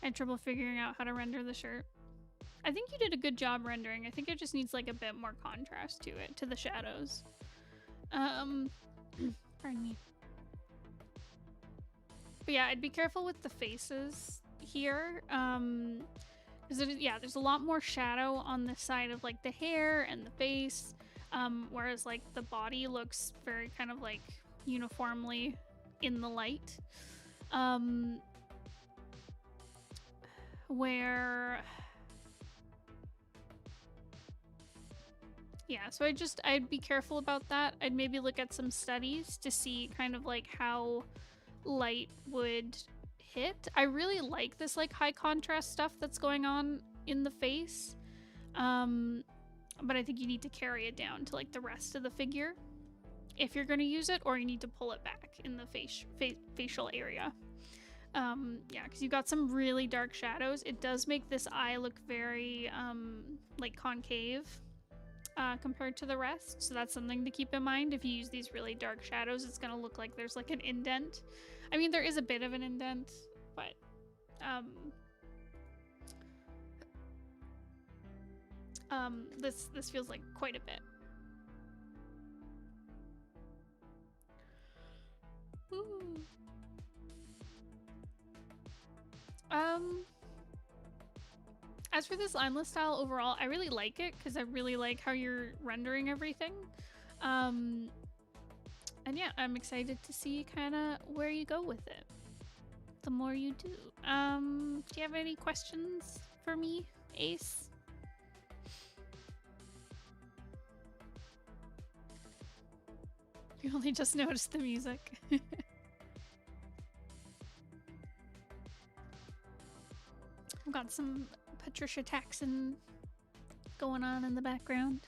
I had trouble figuring out how to render the shirt. I think you did a good job rendering. I think it just needs like a bit more contrast to it, to the shadows. Pardon me. But yeah, I'd be careful with the faces here. Because yeah, there's a lot more shadow on the side of like the hair and the face. Whereas like the body looks very kind of like uniformly in the light. Where... Yeah, so I'd be careful about that. I'd maybe look at some studies to see kind of like how light would hit. I really like this like high contrast stuff that's going on in the face. But I think you need to carry it down to like the rest of the figure if you're going to use it, or you need to pull it back in the facial area. Yeah, because you've got some really dark shadows. It does make this eye look very like concave compared to the rest, so that's something to keep in mind. If you use these really dark shadows, it's going to look like there's like an indent. I mean, there is a bit of an indent, but this feels like quite a bit. Ooh. As for this lineless style overall, I really like it because I really like how you're rendering everything. And yeah, I'm excited to see kind of where you go with it. the more you do. Do you have any questions for me, Ace? You only just noticed the music. I've got some Patricia Taxon going on in the background.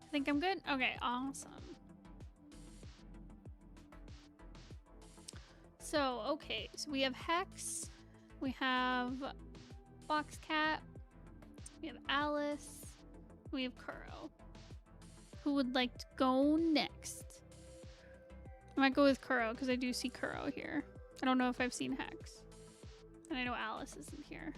I think I'm good? Okay, awesome. So, okay, so we have Hex, we have Foxcat, we have Alice, we have Kuro. Who would like to go next? I might go with Kuro because I do see Kuro here. I don't know if I've seen Hex. And I know Alice isn't here.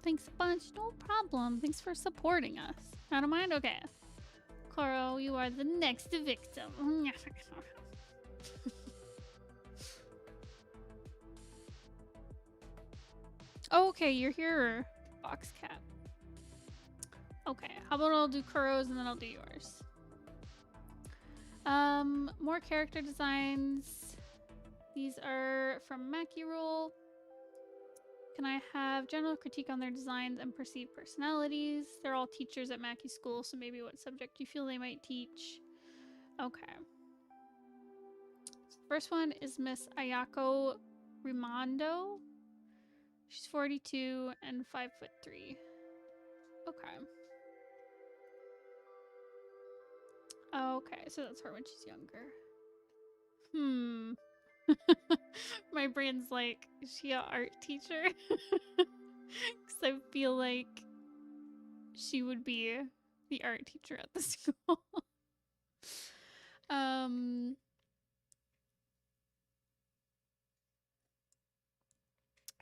Thanks a bunch. No problem. Thanks for supporting us. I don't mind? Okay. Kuro, you are the next victim. Oh, okay, you're here, Foxcat. Okay, how about I'll do Kuro's and then I'll do yours. More character designs. These are from Mackie Rule. Can I have general critique on their designs and perceived personalities? They're all teachers at Mackie School, so maybe what subject you feel they might teach. Okay. So the first one is Miss Ayako Raimondo. She's 42 and 5'3". Okay. Okay, so that's her when she's younger. My brain's like, is she an art teacher? Because I feel like she would be the art teacher at the school. I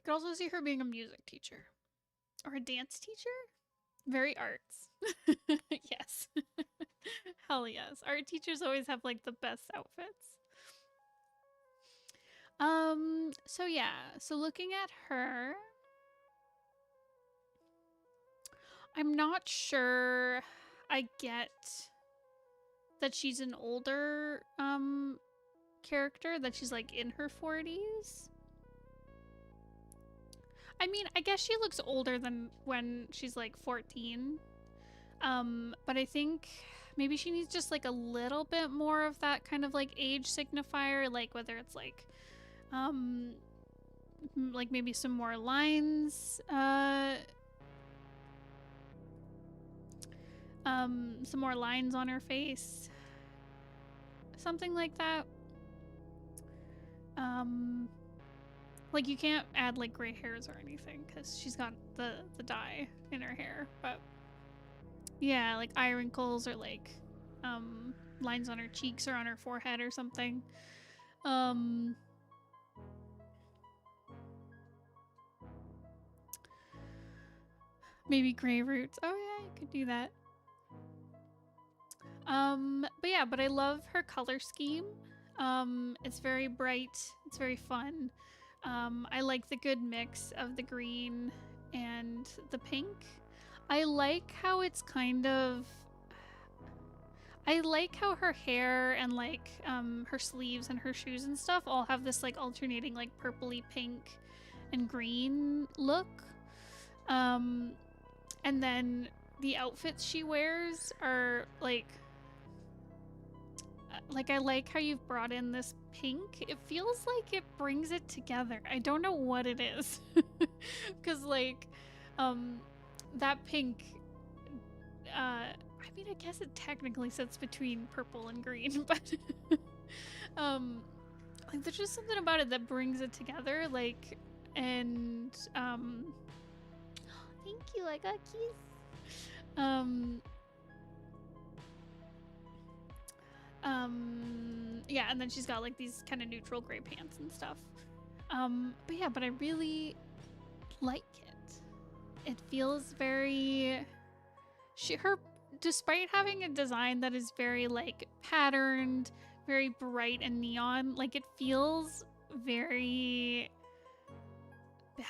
could also see her being a music teacher. Or a dance teacher? Very arts. Yes. Hell yes. Art teachers always have like the best outfits. So yeah, so looking at her, I'm not sure I get that she's an older character, that she's like in her 40s. I mean, I guess she looks older than when she's like 14. But I think maybe she needs just like a little bit more of that kind of like age signifier, like whether it's like maybe some more lines, some more lines on her face, something like that. Like you can't add like gray hairs or anything because she's got the dye in her hair, but yeah, like eye wrinkles or like lines on her cheeks or on her forehead or something. Maybe gray roots. Oh yeah, you could do that. But I love her color scheme. It's very bright. It's very fun. I like the good mix of the green and the pink. I like how it's kind of... I like how her hair and like her sleeves and her shoes and stuff all have this like alternating like purpley pink and green look. And then the outfits she wears are like I like how you've brought in this pink. It feels like it brings it together. I don't know what it is. Because like that pink, I mean, I guess it technically sits between purple and green, but like there's just something about it that brings it together, like, and thank you, I got keys. Yeah, and then she's got like these kind of neutral gray pants and stuff. But I really like it. It feels very... despite having a design that is very like patterned, very bright and neon, like it feels very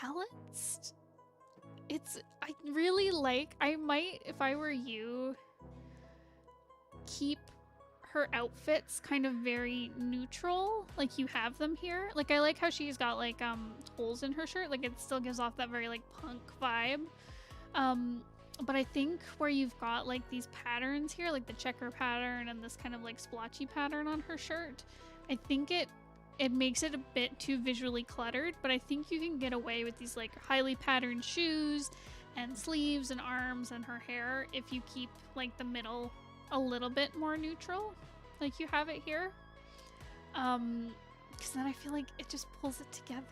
balanced. I really like, I might, if I were you, keep her outfits kind of very neutral, like you have them here. Like, I like how she's got like holes in her shirt, like it still gives off that very like punk vibe. But I think where you've got like these patterns here, like the checker pattern and this kind of like splotchy pattern on her shirt, I think it makes it a bit too visually cluttered, but I think you can get away with these like highly patterned shoes and sleeves and arms and her hair if you keep like the middle a little bit more neutral, like you have it here. Because then I feel like it just pulls it together.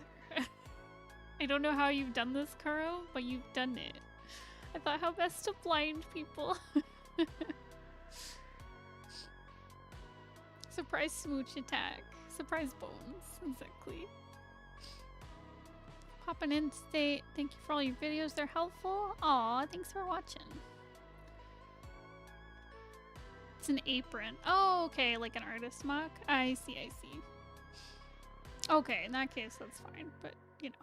I don't know how you've done this, Kuro, but you've done it. I thought how best to blind people. Surprise smooch attack. Surprise bones, exactly. Popping in to say thank you for all your videos, they're helpful. Aw, thanks for watching. It's an apron. Oh, okay, like an artist mock. I see, I see. Okay, in that case, that's fine, but you know.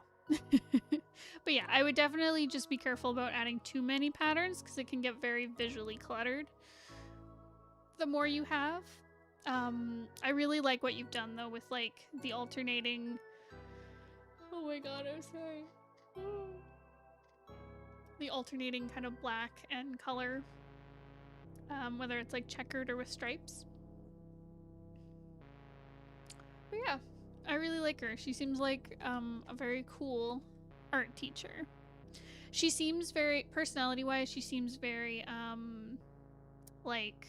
But yeah, I would definitely just be careful about adding too many patterns because it can get very visually cluttered the more you have. I really like what you've done though with like the alternating. Oh my god, I'm sorry. The alternating kind of black and color, whether it's like checkered or with stripes. But yeah, I really like her. She seems like a very cool art teacher. She seems very, personality-wise, she seems very like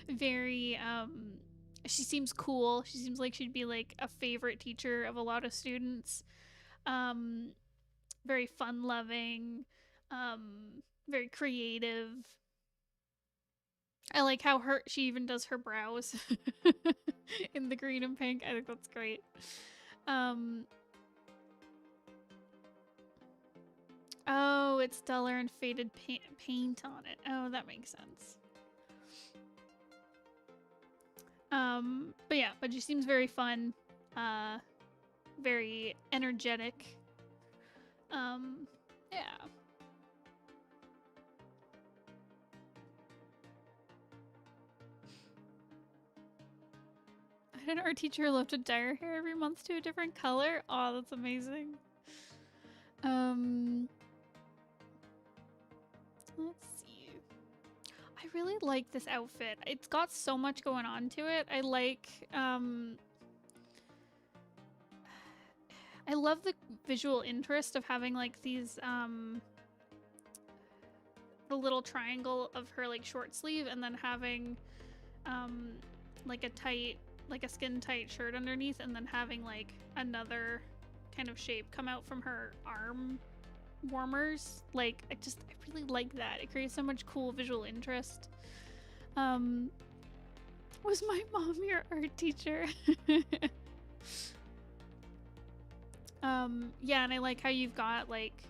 very she seems cool. She seems like she'd be like a favorite teacher of a lot of students. Very fun-loving, very creative. I like how she even does her brows in the green and pink. I think that's great. Oh, it's duller and faded paint on it. Oh, that makes sense. But yeah, but she seems very fun, very energetic. Yeah. I had an art teacher who loved to dye her hair every month to a different color. Oh, that's amazing. Let's see. I really like this outfit. It's got so much going on to it. I like, I love the visual interest of having like these, the little triangle of her like short sleeve and then having, like a tight, like a skin tight shirt underneath and then having like another kind of shape come out from her arm warmers. Like, I really like that. It creates so much cool visual interest. Was my mom your art teacher? Yeah, and I like how you've got like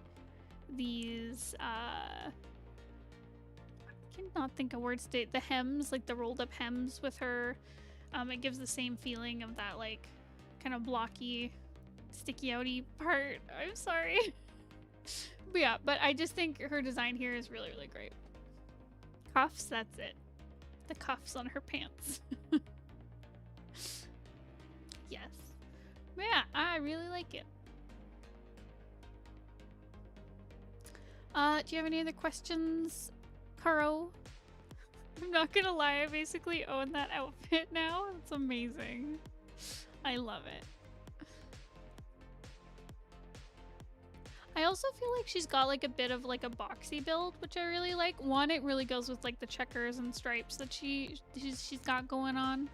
these I cannot think of words today. The hems, like the rolled up hems with her. It gives the same feeling of that like kind of blocky, sticky outy part. I'm sorry. But yeah, but I just think her design here is really, really great. Cuffs, that's it. The cuffs on her pants. Yes. But yeah, I really like it. Do you have any other questions, Kuro? I'm not gonna lie, I basically own that outfit now. It's amazing. I love it. I also feel like she's got like a bit of like a boxy build, which I really like. One, it really goes with like the checkers and stripes that she's got going on.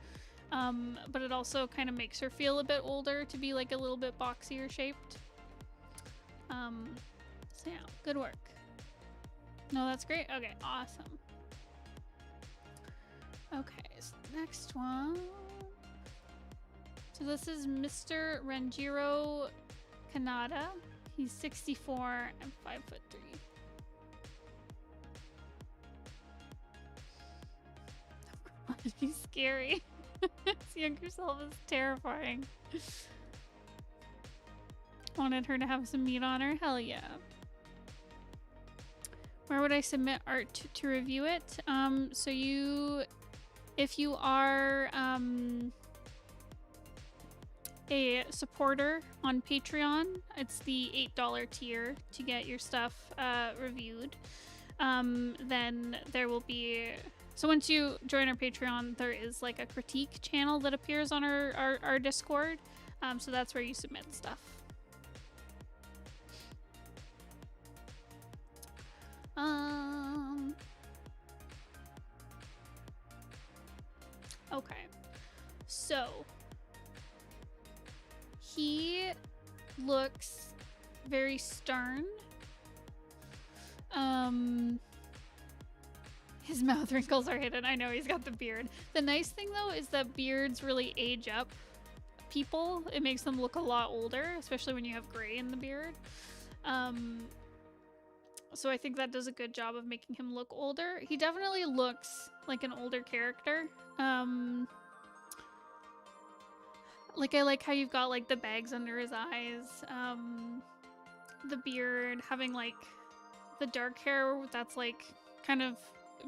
But it also kind of makes her feel a bit older to be like a little bit boxier shaped. So yeah, good work. No, that's great. Okay, awesome. Okay, so next one. So this is Mr. Renjiro Kanada. He's 64 and 5'3". Oh god, he's scary. His younger self is terrifying. Wanted her to have some meat on her? Hell yeah. Where would I submit art to review it? So if you are a supporter on Patreon, it's the $8 tier to get your stuff reviewed. Then there will be, so once you join our Patreon, there is like a critique channel that appears on our Discord. So that's where you submit stuff. Okay, so he looks very stern. His mouth wrinkles are hidden. I know he's got the beard. The nice thing though is that beards really age up people. It makes them look a lot older, especially when you have gray in the beard. So I think that does a good job of making him look older. He definitely looks like an older character. Like I like how you've got like the bags under his eyes, the beard, having like the dark hair that's like kind of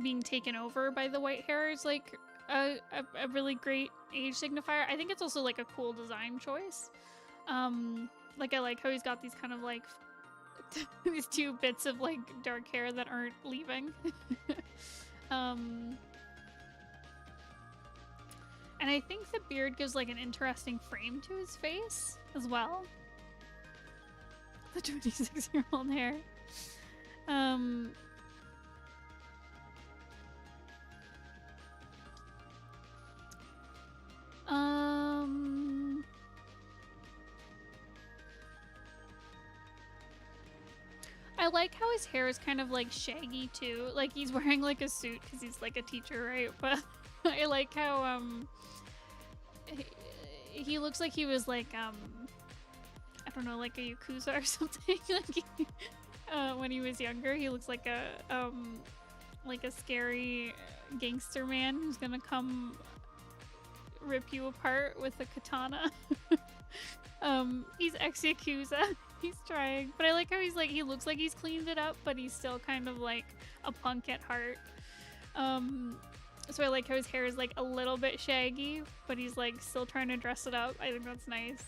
being taken over by the white hair is like a really great age signifier. I think it's also like a cool design choice. Like I like how he's got these kind of like these two bits of like dark hair that aren't leaving. And I think the beard gives like an interesting frame to his face as well. The 26-year-old hair. I like how his hair is kind of like shaggy too. Like he's wearing like a suit because he's like a teacher, right? But I like how he looks like he was like I don't know, like a Yakuza or something. Like when he was younger, he looks like a scary gangster man who's gonna come rip you apart with a katana. He's ex-Yakuza. He's trying, but I like how he's like, he looks like he's cleaned it up, but he's still kind of like a punk at heart. So I like how his hair is like a little bit shaggy, but he's like still trying to dress it up. I think that's nice.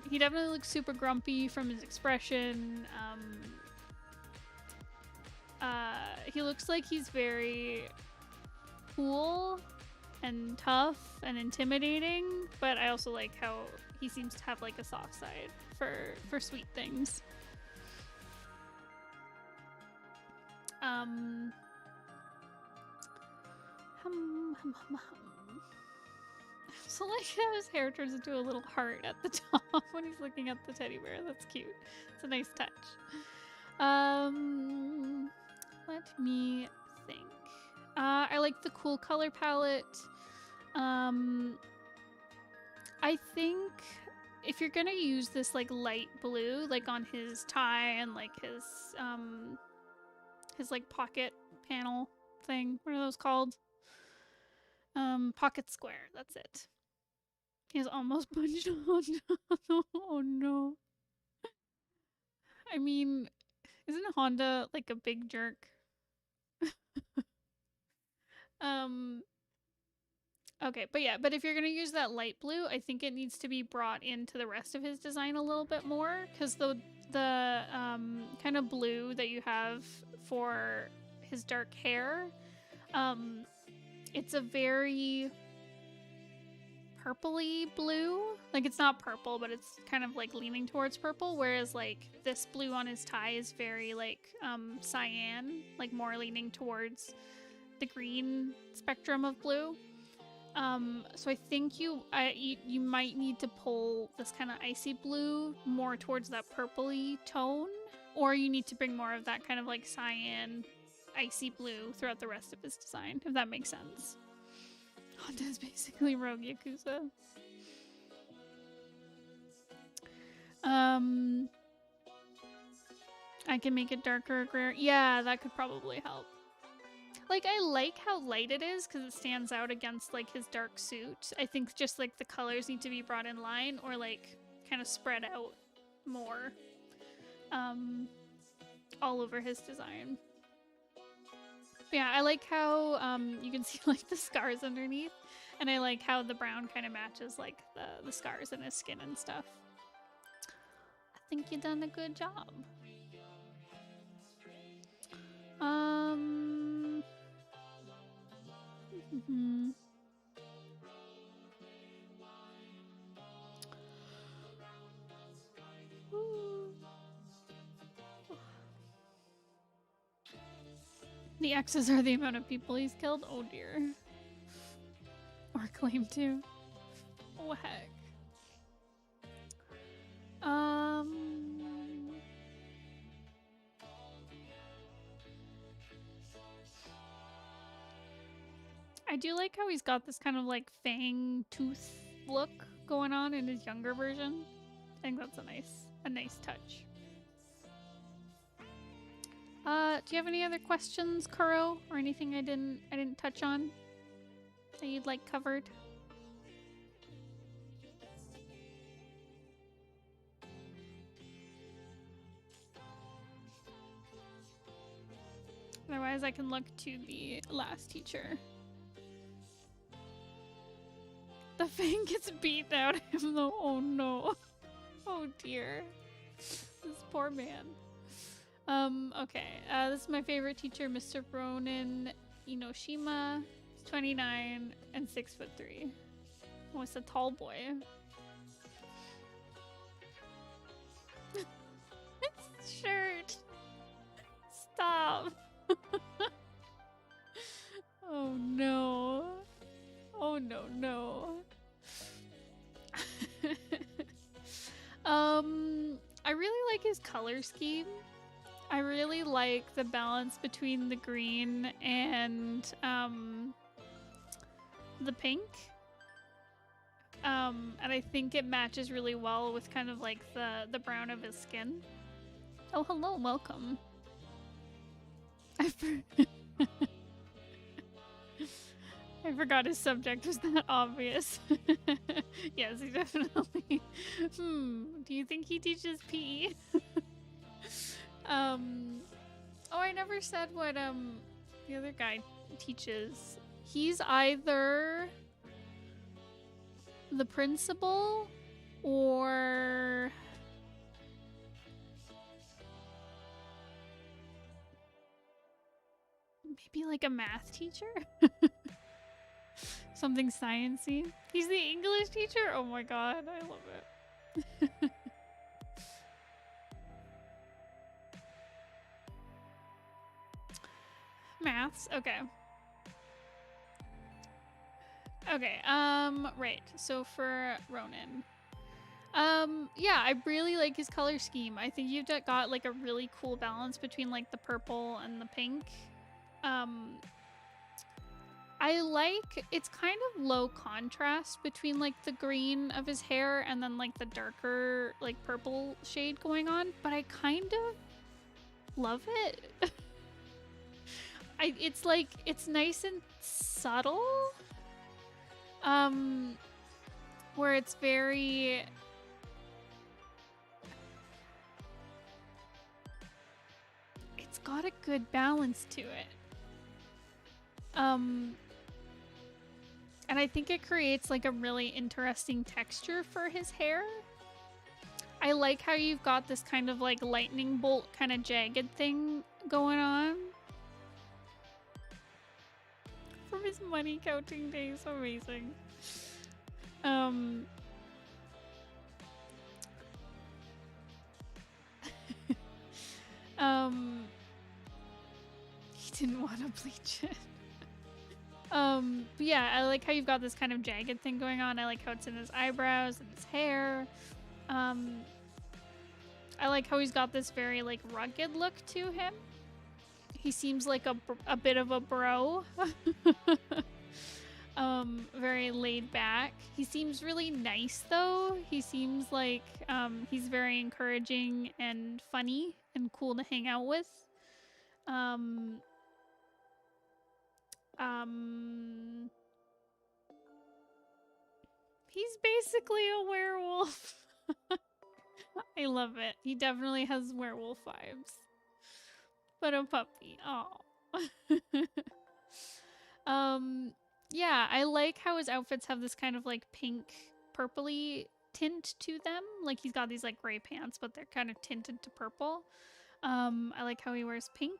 He definitely looks super grumpy from his expression. He looks like he's very cool and tough and intimidating, but I also like how he seems to have like a soft side for sweet things. So like how his hair turns into a little heart at the top when he's looking at the teddy bear. That's cute. It's a nice touch. Let me think. I like the cool color palette. I think if you're gonna use this like light blue, like on his tie and like his like pocket panel thing, what are those called? Pocket square, that's it. He's almost punched Honda. Oh no. I mean, isn't Honda like a big jerk? Okay, but if you're gonna use that light blue, I think it needs to be brought into the rest of his design a little bit more, because the kind of blue that you have for his dark hair, it's a very purpley blue. Like it's not purple, but it's kind of like leaning towards purple, whereas like this blue on his tie is very like cyan, like more leaning towards the green spectrum of blue. So I think you might need to pull this kind of icy blue more towards that purpley tone, or you need to bring more of that kind of like cyan icy blue throughout the rest of his design, if that makes sense. Honda is basically Rogue Yakuza. I can make it darker or grayer. Yeah, that could probably help. Like, I like how light it is because it stands out against, like, his dark suit. I think just, like, the colors need to be brought in line or, like, kind of spread out more all over his design. Yeah, I like how you can see like the scars underneath, and I like how the brown kind of matches like the scars in his skin and stuff. I think you've done a good job. The X's are the amount of people he's killed. Oh dear. Or claim to. Oh heck. I do like how he's got this kind of like fang tooth look going on in his younger version. I think that's a nice touch. Do you have any other questions, Kuro, or anything I didn't touch on that you'd like covered? Otherwise, I can look to the last teacher. The fang gets beat out of him though. Oh no. Oh dear. This poor man. Okay. This is my favorite teacher, Mr. Ronin Inoshima. He's 29 and 6'3". Oh, it's a tall boy. His shirt. Stop. Oh no. Oh no. I really like his color scheme. I really like the balance between the green and the pink. And I think it matches really well with kind of like the brown of his skin. Oh, hello, welcome. I forgot his subject was that obvious. Yes, he definitely. Do you think he teaches PE? Oh, I never said what the other guy teaches. He's either the principal or maybe like a math teacher. Something sciencey. He's the English teacher? Oh my god, I love it. Maths, okay. Okay, right. So for Ronin. Yeah, I really like his color scheme. I think you've got like a really cool balance between like the purple and the pink. I like, it's kind of low contrast between like the green of his hair and then like the darker like purple shade going on, but I kind of love it. It's like, it's nice and subtle. Where it's very, it's got a good balance to it. And I think it creates like a really interesting texture for his hair. I like how you've got this kind of like lightning bolt kind of jagged thing going on. From his money counting days, amazing. He didn't want to bleach it. But yeah, I like how you've got this kind of jagged thing going on. I like how it's in his eyebrows and his hair. I like how he's got this very like rugged look to him. He seems like a bit of a bro. Very laid back. He seems really nice though. He seems like he's very encouraging and funny and cool to hang out with. He's basically a werewolf. I love it. He definitely has werewolf vibes. But a puppy. Oh. Yeah, I like how his outfits have this kind of like pink purpley tint to them. Like he's got these like gray pants, but they're kind of tinted to purple. I like how he wears pink.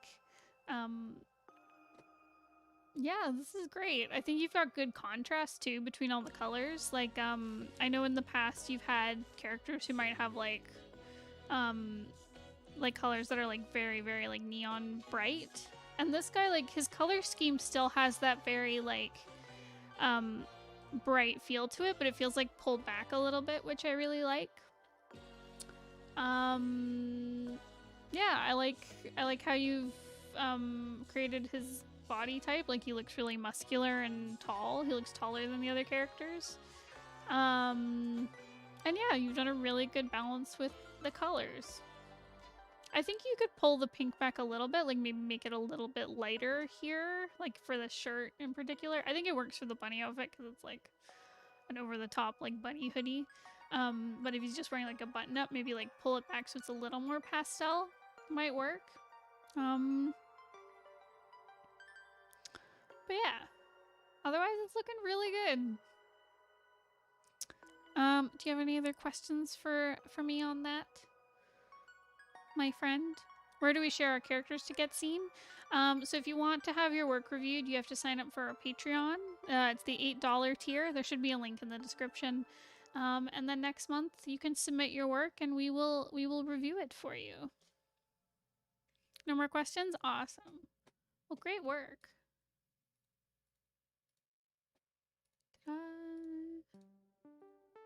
Yeah, this is great. I think you've got good contrast too between all the colors. Like, I know in the past you've had characters who might have like colors that are like very, very like neon bright. And this guy, like his color scheme still has that very like bright feel to it, but it feels like pulled back a little bit, which I really like. Yeah, I like how you've created his body type. Like he looks really muscular and tall. He looks taller than the other characters. And yeah, you've done a really good balance with the colors. I think you could pull the pink back a little bit, like maybe make it a little bit lighter here, like for the shirt in particular. I think it works for the bunny outfit because it's like an over-the-top like bunny hoodie. But if he's just wearing like a button-up, maybe like pull it back so it's a little more pastel, might work. But yeah, otherwise it's looking really good. Do you have any other questions for me on that, my friend? Where do we share our characters to get seen? So if you want to have your work reviewed, you have to sign up for our Patreon. It's the $8 tier. There should be a link in the description. And then next month you can submit your work and we will review it for you. No more questions? Awesome. Well, great work.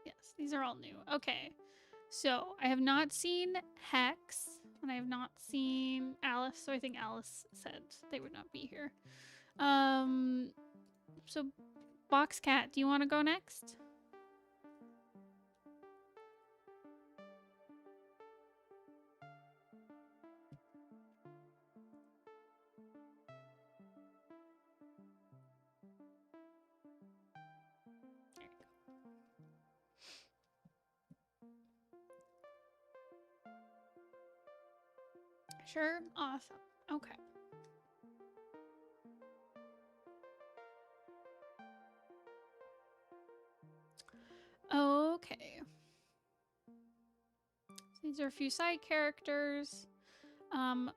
Yes, these are all new. Okay. So I have not seen Hex, and I have not seen Alice, so I think Alice said they would not be here. So Box Cat, do you want to go next? There you go. Sure, awesome. Okay. Okay. So these are a few side characters.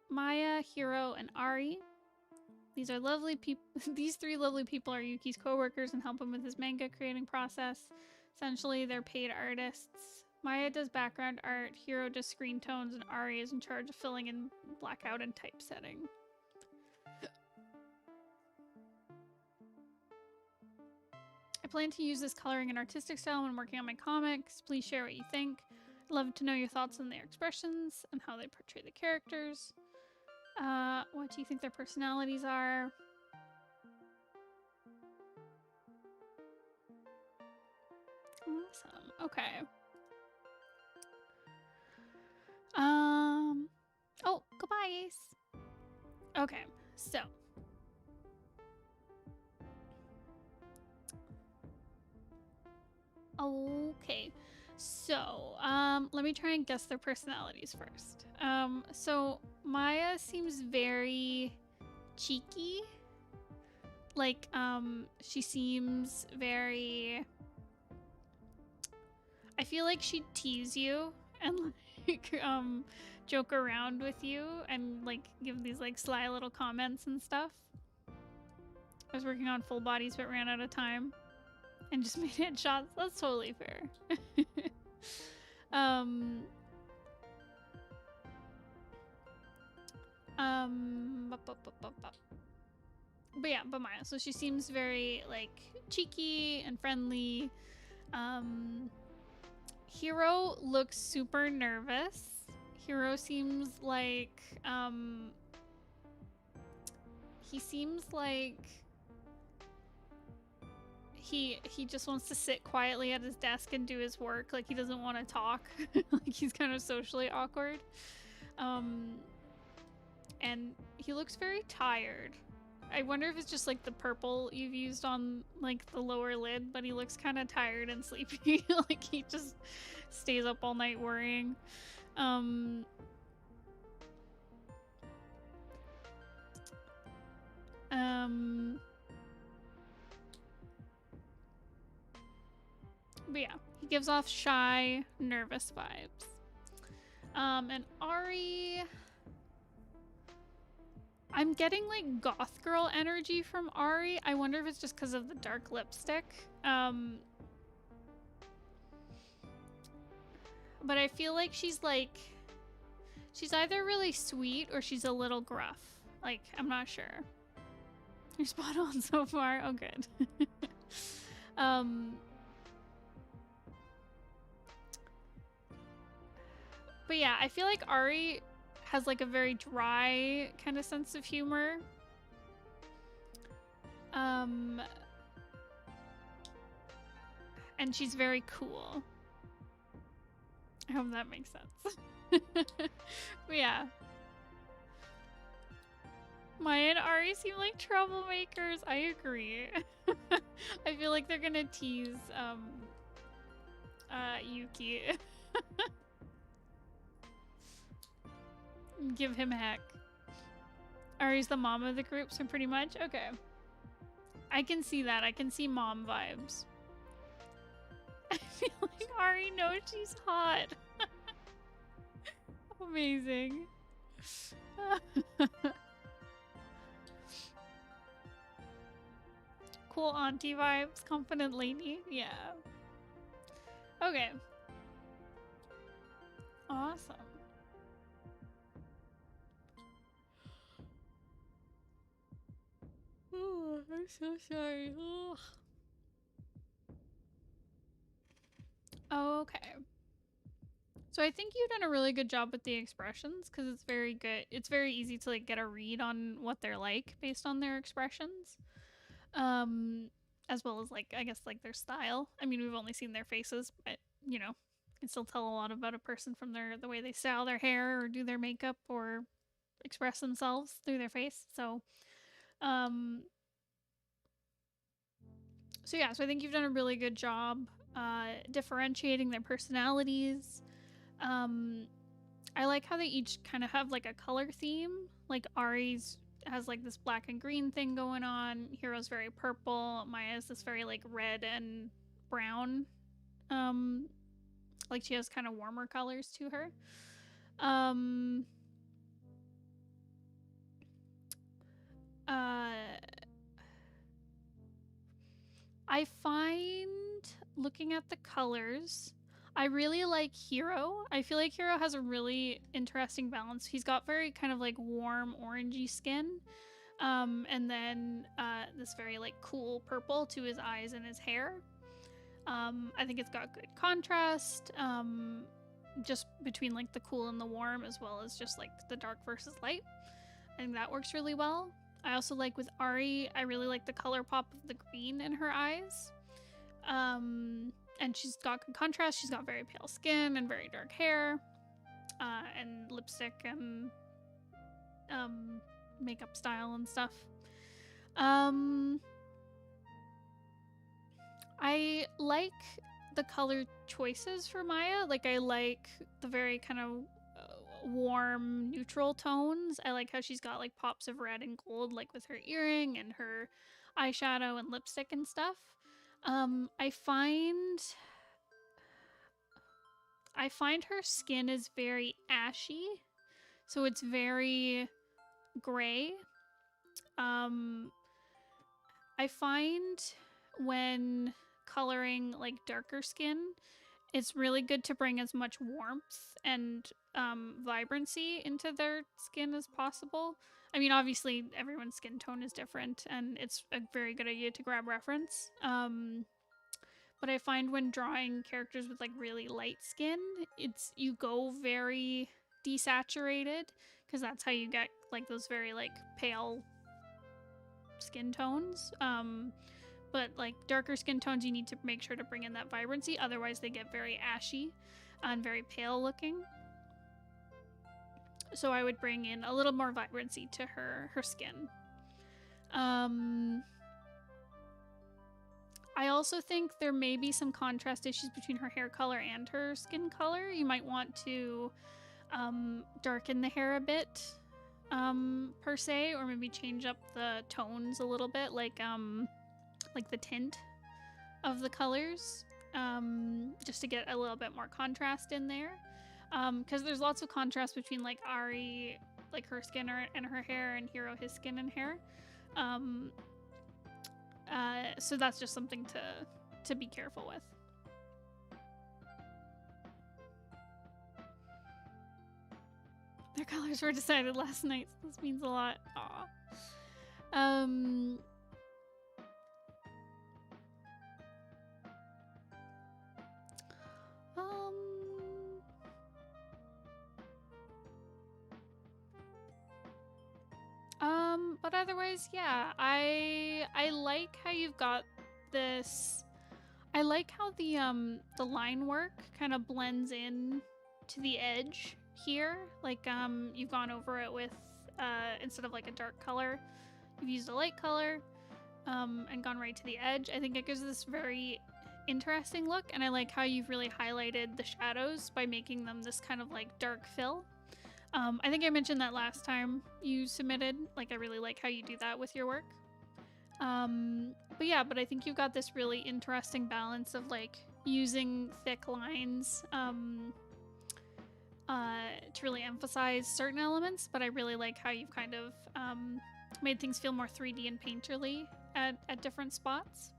Maya, Hiro, and Ari. These are lovely people. These three lovely people are Yuki's co-workers and help him with his manga creating process. Essentially, they're paid artists. Maya does background art, Hiro does screen tones, and Ari is in charge of filling in blackout and typesetting. I plan to use this coloring and artistic style when working on my comics. Please share what you think. I'd love to know your thoughts on their expressions and how they portray the characters. What do you think their personalities are? Awesome. Okay. Oh, goodbye, Ace. Okay, so. Okay, so, let me try and guess their personalities first. So Maya seems very cheeky. Like, she seems very... I feel like she'd tease you and, like, joke around with you and, like, give these, like, sly little comments and stuff. I was working on full bodies but ran out of time and just made headshots. That's totally fair. But yeah, but Maya. So she seems very, like, cheeky and friendly. Hiro looks super nervous. Hiro seems like, he seems like he just wants to sit quietly at his desk and do his work. Like, he doesn't want to talk. Like, he's kind of socially awkward. And he looks very tired. I wonder if it's just like the purple you've used on like the lower lid, but he looks kind of tired and sleepy. Like he just stays up all night worrying. But yeah, he gives off shy, nervous vibes. And Ari, I'm getting like goth girl energy from Ari. I wonder if it's just because of the dark lipstick. But I feel like she's either really sweet or she's a little gruff. Like, I'm not sure. You're spot on so far. Oh, good. But yeah, I feel like Ari has like a very dry kind of sense of humor. And she's very cool. I hope that makes sense. But yeah. Maya and Ari seem like troublemakers. I agree. I feel like they're gonna tease Yuki. Give him heck. Ari's the mom of the group, so pretty much? Okay. I can see that. I can see mom vibes. I feel like Ari knows she's hot. Amazing. Cool auntie vibes, confident lady. Yeah. Okay. Awesome. Oh, I'm so sorry. Ugh. Oh, okay. So I think you've done a really good job with the expressions because it's very good. It's very easy to like get a read on what they're like based on their expressions. As well as like, I guess like their style. I mean, we've only seen their faces, but you know, you can still tell a lot about a person from the way they style their hair or do their makeup or express themselves through their face. So yeah, so I think you've done a really good job differentiating their personalities. I like how they each kind of have like a color theme. Like Ari's has like this black and green thing going on. Hiro's very purple. Maya's this very like red and brown. Like she has kind of warmer colors to her. I find looking at the colors, I really like Hiro. I feel like Hiro has a really interesting balance. He's got very kind of like warm orangey skin. And then this very like cool purple to his eyes and his hair. I think it's got good contrast. Just between like the cool and the warm, as well as just like the dark versus light. I think that works really well. I also like with Ari, I really like the color pop of the green in her eyes. And she's got good contrast. She's got very pale skin and very dark hair. And lipstick and makeup style and stuff. I like the color choices for Maya. Like I like the very kind of warm neutral tones. I like how she's got like pops of red and gold like with her earring and her eyeshadow and lipstick and stuff. I find her skin is very ashy, so it's very gray. I find when coloring like darker skin, it's really good to bring as much warmth and vibrancy into their skin as possible. I mean, obviously, everyone's skin tone is different, and it's a very good idea to grab reference. But I find when drawing characters with like really light skin, you go very desaturated because that's how you get like those very like pale skin tones. But like darker skin tones, you need to make sure to bring in that vibrancy. Otherwise, they get very ashy and very pale looking. So I would bring in a little more vibrancy to her skin. I also think there may be some contrast issues between her hair color and her skin color. You might want to darken the hair a bit per se, or maybe change up the tones a little bit, like the tint of the colors, just to get a little bit more contrast in there. Because there's lots of contrast between like Ari, like her skin and her hair, and Hiro, his skin and hair. So that's just something to be careful with. Their colors were decided last night, so this means a lot. Aw. But otherwise, yeah, I like how you've got this. I like how the line work kind of blends in to the edge here. Like you've gone over it with instead of like a dark color, you've used a light color and gone right to the edge. I think it gives this very interesting look, and I like how you've really highlighted the shadows by making them this kind of like dark fill. I think I mentioned that last time you submitted. Like, I really like how you do that with your work. But yeah, but I think you've got this really interesting balance of like using thick lines to really emphasize certain elements, but I really like how you've kind of made things feel more 3D and painterly at different spots.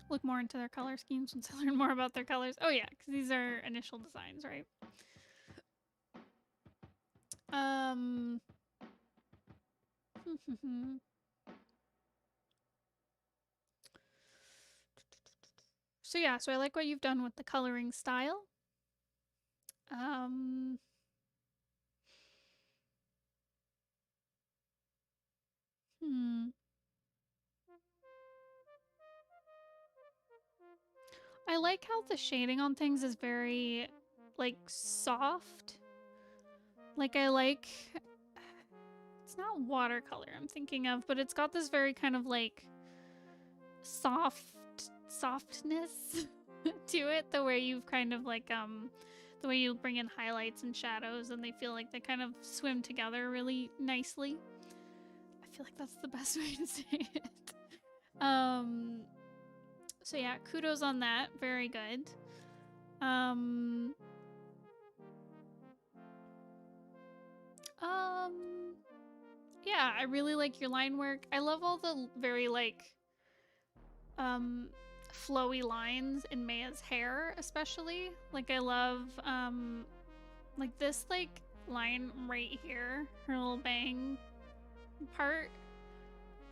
Look more into their color schemes once I learn more about their colors. Oh yeah, because these are initial designs, right? So yeah, so I like what you've done with the coloring style. I like how the shading on things is very, like, soft. Like, I like... It's not watercolor I'm thinking of, but it's got this very kind of, like, softness to it. The way you've kind of, like, the way you bring in highlights and shadows, and they feel like they kind of swim together really nicely. I feel like that's the best way to say it. So yeah, kudos on that. Very good. Yeah, I really like your line work. I love all the very like flowy lines in Maya's hair, especially. Like, I love like this like line right here, her little bang part.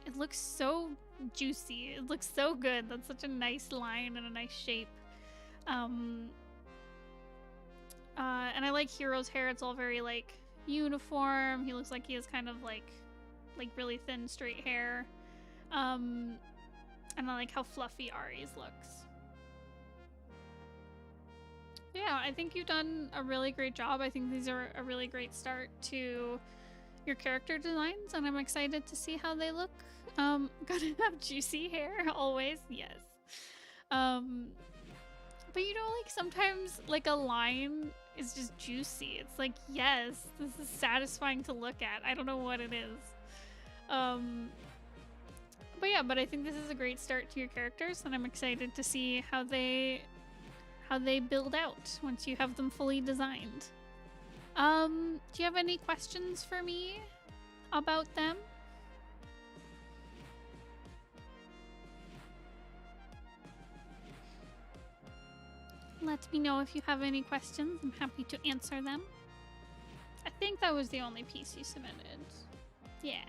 It looks so juicy. It looks so good. That's such a nice line and a nice shape. And I like Hiro's hair. It's all very like uniform. He looks like he has kind of like really thin straight hair. And I like how fluffy Ari's looks. Yeah, I think you've done a really great job. I think these are a really great start to your character designs, and I'm excited to see how they look. Gotta have juicy hair, always, yes. But you know, like, sometimes, like, a line is just juicy. It's like, yes, this is satisfying to look at. I don't know what it is. But yeah, but I think this is a great start to your characters, and I'm excited to see how they build out once you have them fully designed. Do you have any questions for me about them? Let me know if you have any questions. I'm happy to answer them. I think that was the only piece you submitted. Yeah.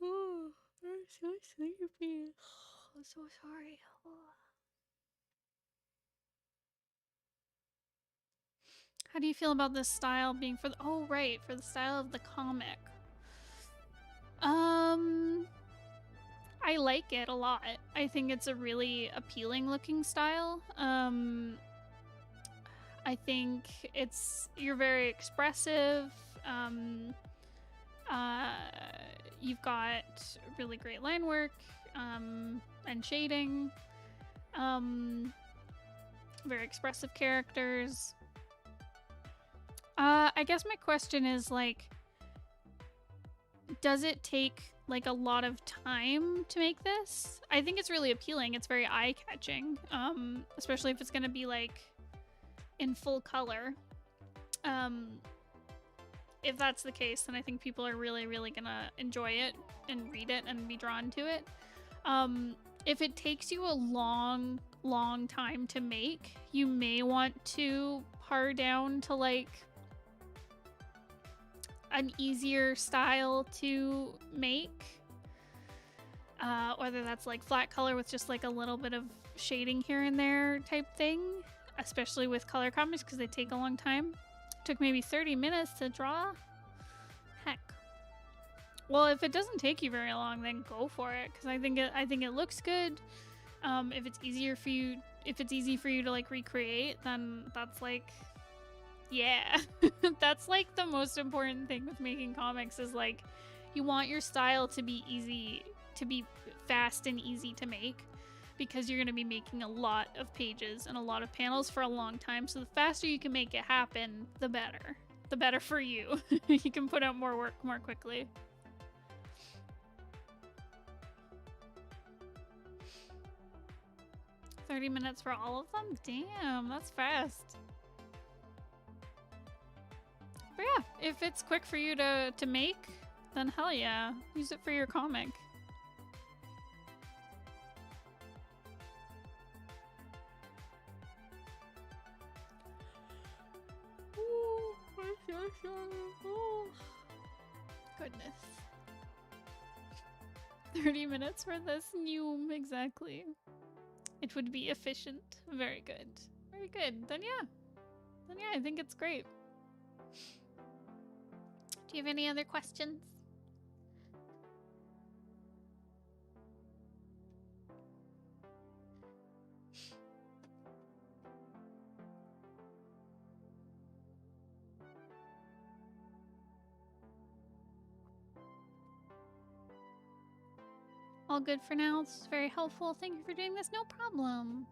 Oh, I'm so sleepy. I'm so sorry. Oh. How do you feel about this style being for the... Oh, right, for the style of the comic. I like it a lot. I think it's a really appealing looking style. I think you're very expressive. You've got really great line work and shading. Very expressive characters. I guess my question is, like, does it take like a lot of time to make this? I think it's really appealing. It's very eye-catching, especially if it's gonna be like in full color. If that's the case, then I think people are really, really gonna enjoy it and read it and be drawn to it. If it takes you a long, long time to make, you may want to pare down to like an easier style to make. Whether that's like flat color with just like a little bit of shading here and there type thing, especially with color comics because they take a long time. Took maybe 30 minutes to draw. Heck. Well, if it doesn't take you very long, then go for it, because I think it looks good. If it's easy for you to like recreate, then that's like, yeah. That's like the most important thing with making comics, is like you want your style to be easy, to be fast and easy to make, because you're going to be making a lot of pages and a lot of panels for a long time. So the faster you can make it happen, the better. The better for you. You can put out more work more quickly. $30 minutes for all of them? Damn, that's fast. But yeah, if it's quick for you to make, then hell yeah, use it for your comic. Oh, goodness. 30 minutes for this new, exactly. It would be efficient. Very good. Very good. Then yeah, I think it's great. Do you have any other questions? All good for now. This is very helpful. Thank you for doing this. No problem.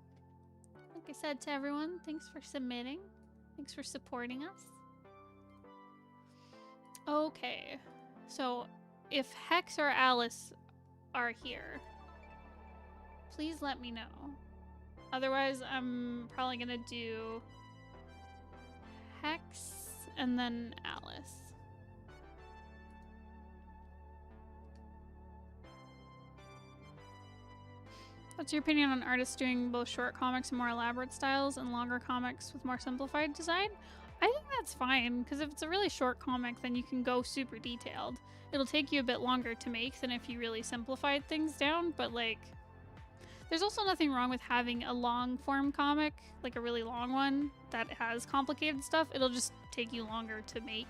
Like I said to everyone, thanks for submitting. Thanks for supporting us. Okay. So, if Hex or Alice are here, please let me know. Otherwise, I'm probably gonna do Hex and then Alice. What's your opinion on artists doing both short comics and more elaborate styles and longer comics with more simplified design? I think that's fine, because if it's a really short comic, then you can go super detailed. It'll take you a bit longer to make than if you really simplified things down, but like, there's also nothing wrong with having a long form comic, like a really long one that has complicated stuff. It'll just take you longer to make.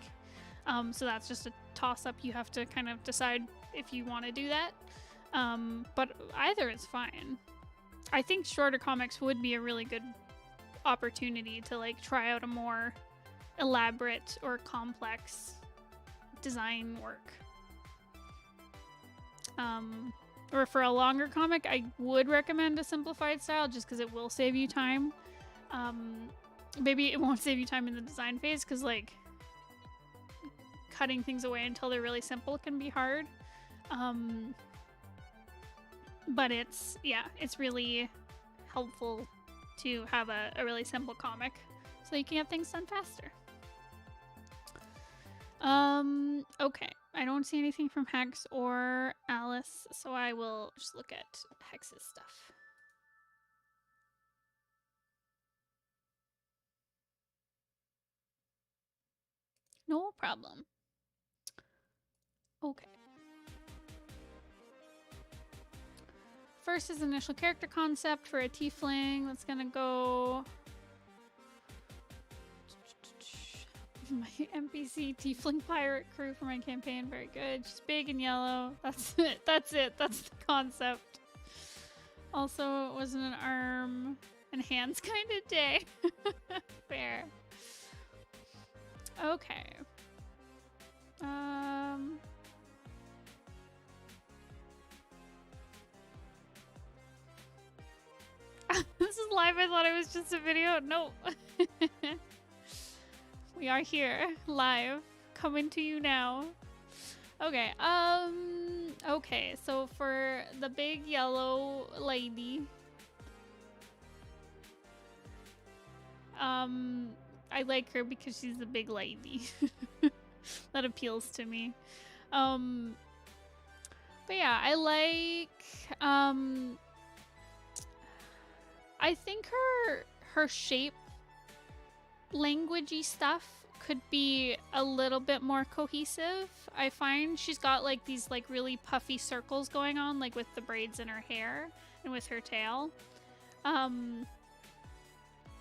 So that's just a toss-up. You have to kind of decide if you want to do that. But either is fine. I think shorter comics would be a really good opportunity to like try out a more elaborate or complex design work. Or for a longer comic, I would recommend a simplified style just because it will save you time. Maybe it won't save you time in the design phase because like cutting things away until they're really simple can be hard. But it's really helpful to have a really simple comic so you can get things done faster. Okay. I don't see anything from Hex or Alice, so I will just look at Hex's stuff. No problem. Okay. First is initial character concept for a tiefling. That's gonna go... My NPC tiefling pirate crew for my campaign. Very good. She's big and yellow. That's it. That's it. That's the concept. Also, it wasn't an arm and hands kind of day. Fair. Okay. it was just a video. No. We are here, live, coming to you now. Okay, okay, so for the big yellow lady, I like her because she's a big lady. That appeals to me. But yeah, I like, I think her shape languagey stuff could be a little bit more cohesive. I find she's got like these like really puffy circles going on, like with the braids in her hair and with her tail.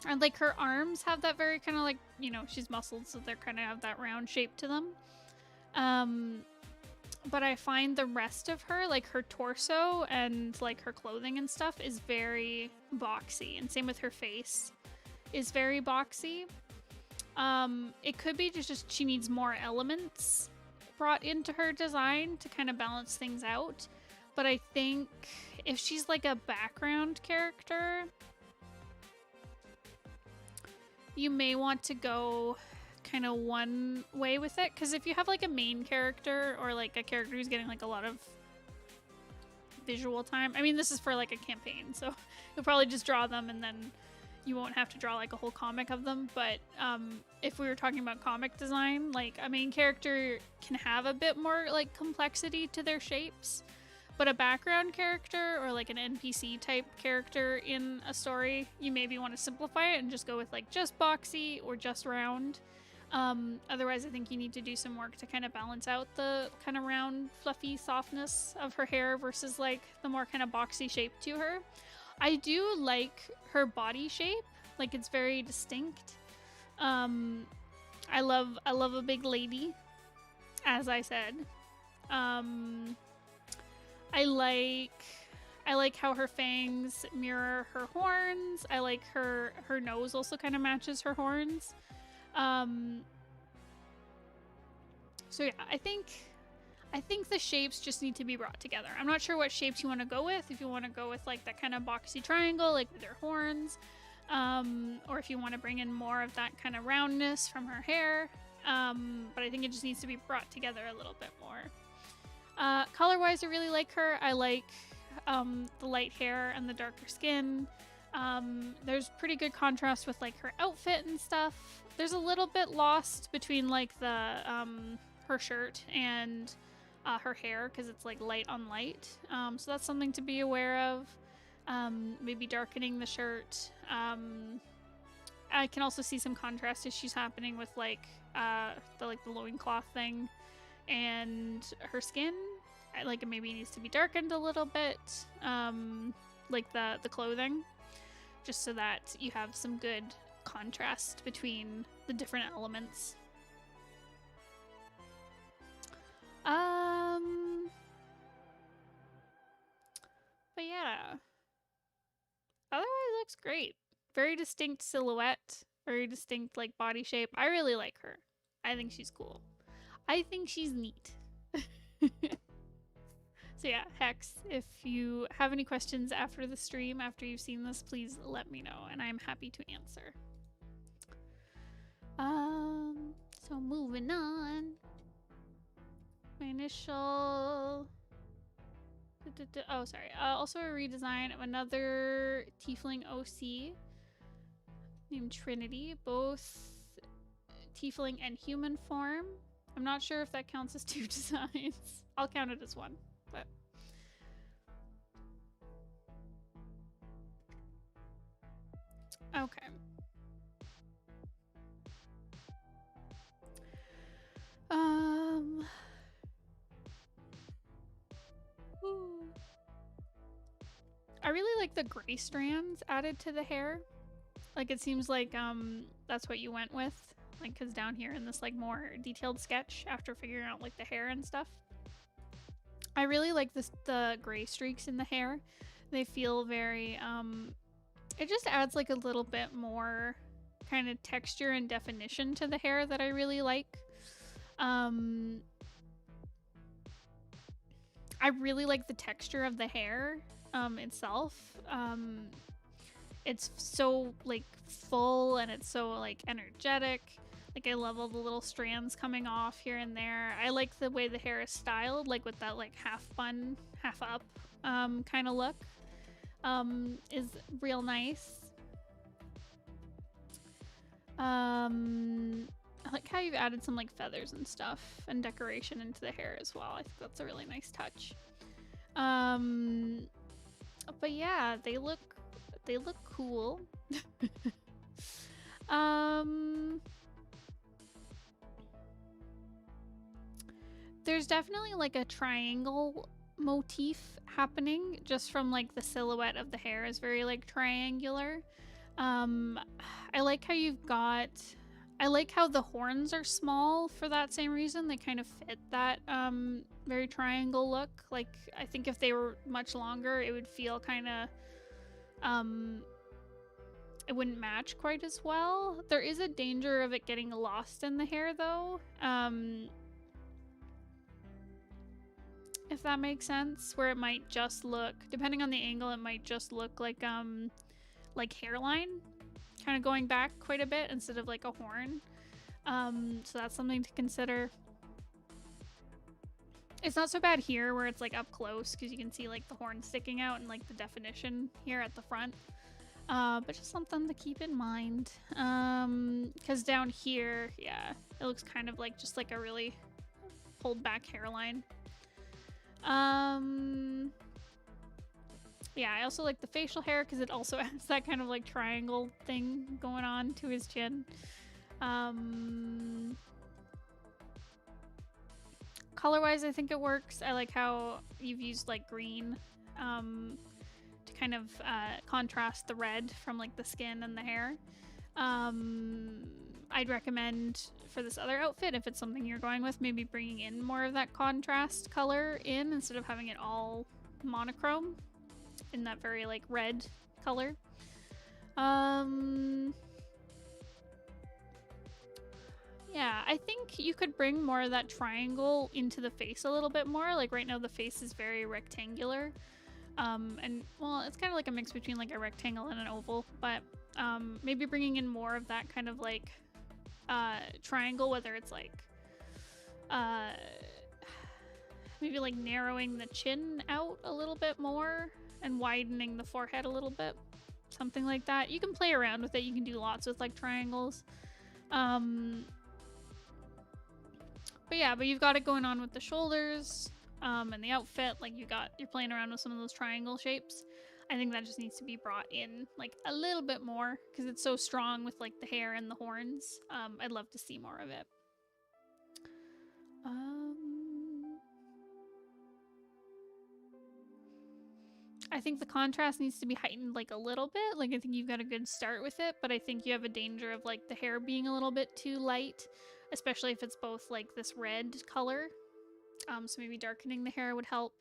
And like her arms have that very kind of like, you know, she's muscled, so they're kind of have that round shape to them. But I find the rest of her, like her torso and like her clothing and stuff, is very boxy, and same with her face is very boxy. It could be just she needs more elements brought into her design to kind of balance things out. But I think if she's like a background character, you may want to go kind of one way with it, because if you have like a main character or like a character who's getting like a lot of visual time, I mean, this is for like a campaign, so you'll probably just draw them and then you won't have to draw like a whole comic of them. But if we were talking about comic design, like a main character can have a bit more like complexity to their shapes, but a background character or like an NPC type character in a story, you maybe want to simplify it and just go with like just boxy or just round. Otherwise, I think you need to do some work to kind of balance out the kind of round, fluffy softness of her hair versus like the more kind of boxy shape to her. I do like her body shape, like it's very distinct. I love a big lady, as I said. I like how her fangs mirror her horns. I like her nose also kind of matches her horns. So yeah, I think the shapes just need to be brought together. I'm not sure what shapes you want to go with. If you want to go with like that kind of boxy triangle, like with her horns, or if you want to bring in more of that kind of roundness from her hair. But I think it just needs to be brought together a little bit more. Color-wise, I really like her. I like the light hair and the darker skin. There's pretty good contrast with like her outfit and stuff. There's a little bit lost between like the her shirt and her hair, because it's like light on light. So that's something to be aware of. Maybe darkening the shirt. I can also see some contrast issues happening with like the loincloth thing and her skin. Like it maybe needs to be darkened a little bit, like the clothing, just so that you have some good contrast between the different elements. But yeah, otherwise it looks great. Very distinct silhouette, very distinct like body shape. I really like her. I think she's cool. I think she's neat. So yeah, Hex, if you have any questions after the stream, after you've seen this, please let me know and I'm happy to answer. So moving on. My initial... Oh, sorry. Also a redesign of another Tiefling OC named Trinity, both Tiefling and human form. I'm not sure if that counts as two designs. I'll count it as one, but... Okay. I really like the gray strands added to the hair. Like it seems like that's what you went with, like, because down here in this like more detailed sketch after figuring out like the hair and stuff, I really like the gray streaks in the hair. They feel very it just adds like a little bit more kind of texture and definition to the hair that I really like. I really like the texture of the hair itself. it's so like full and it's so like energetic. Like I love all the little strands coming off here and there. I like the way the hair is styled, like with that like half bun, half up kind of look. Is real nice. I like how you've added some like feathers and stuff and decoration into the hair as well. I think that's a really nice touch. But yeah, they look cool. There's definitely like a triangle motif happening just from like the silhouette of the hair is very like triangular. I like how you've got, I like how the horns are small for that same reason. They kind of fit that very triangle look. Like I think if they were much longer, it would feel kind of it wouldn't match quite as well. There is a danger of it getting lost in the hair though. If that makes sense, where it might just look, depending on the angle, it might just look like hairline kind of going back quite a bit instead of like a horn. So that's something to consider. It's not so bad here where it's like up close because you can see like the horn sticking out and like the definition here at the front. But just something to keep in mind. Because down here, yeah, it looks kind of like just like a really pulled back hairline. Yeah, I also like the facial hair because it also adds that kind of like triangle thing going on to his chin. Color-wise, I think it works. I like how you've used like green to kind of contrast the red from like the skin and the hair. I'd recommend for this other outfit, if it's something you're going with, maybe bringing in more of that contrast color in instead of having it all monochrome in that very like red color. Yeah, I think you could bring more of that triangle into the face a little bit more. Like right now the face is very rectangular. And well, it's kind of like a mix between like a rectangle and an oval, but maybe bringing in more of that kind of like triangle, whether it's like maybe like narrowing the chin out a little bit more and widening the forehead a little bit, something like that. You can play around with it. You can do lots with like triangles. But yeah, but you've got it going on with the shoulders and the outfit. Like you're playing around with some of those triangle shapes. I think that just needs to be brought in like a little bit more because it's so strong with like the hair and the horns. I'd love to see more of it. I think the contrast needs to be heightened like a little bit. Like I think you've got a good start with it, but I think you have a danger of like the hair being a little bit too light, especially if it's both like this red color. So maybe darkening the hair would help.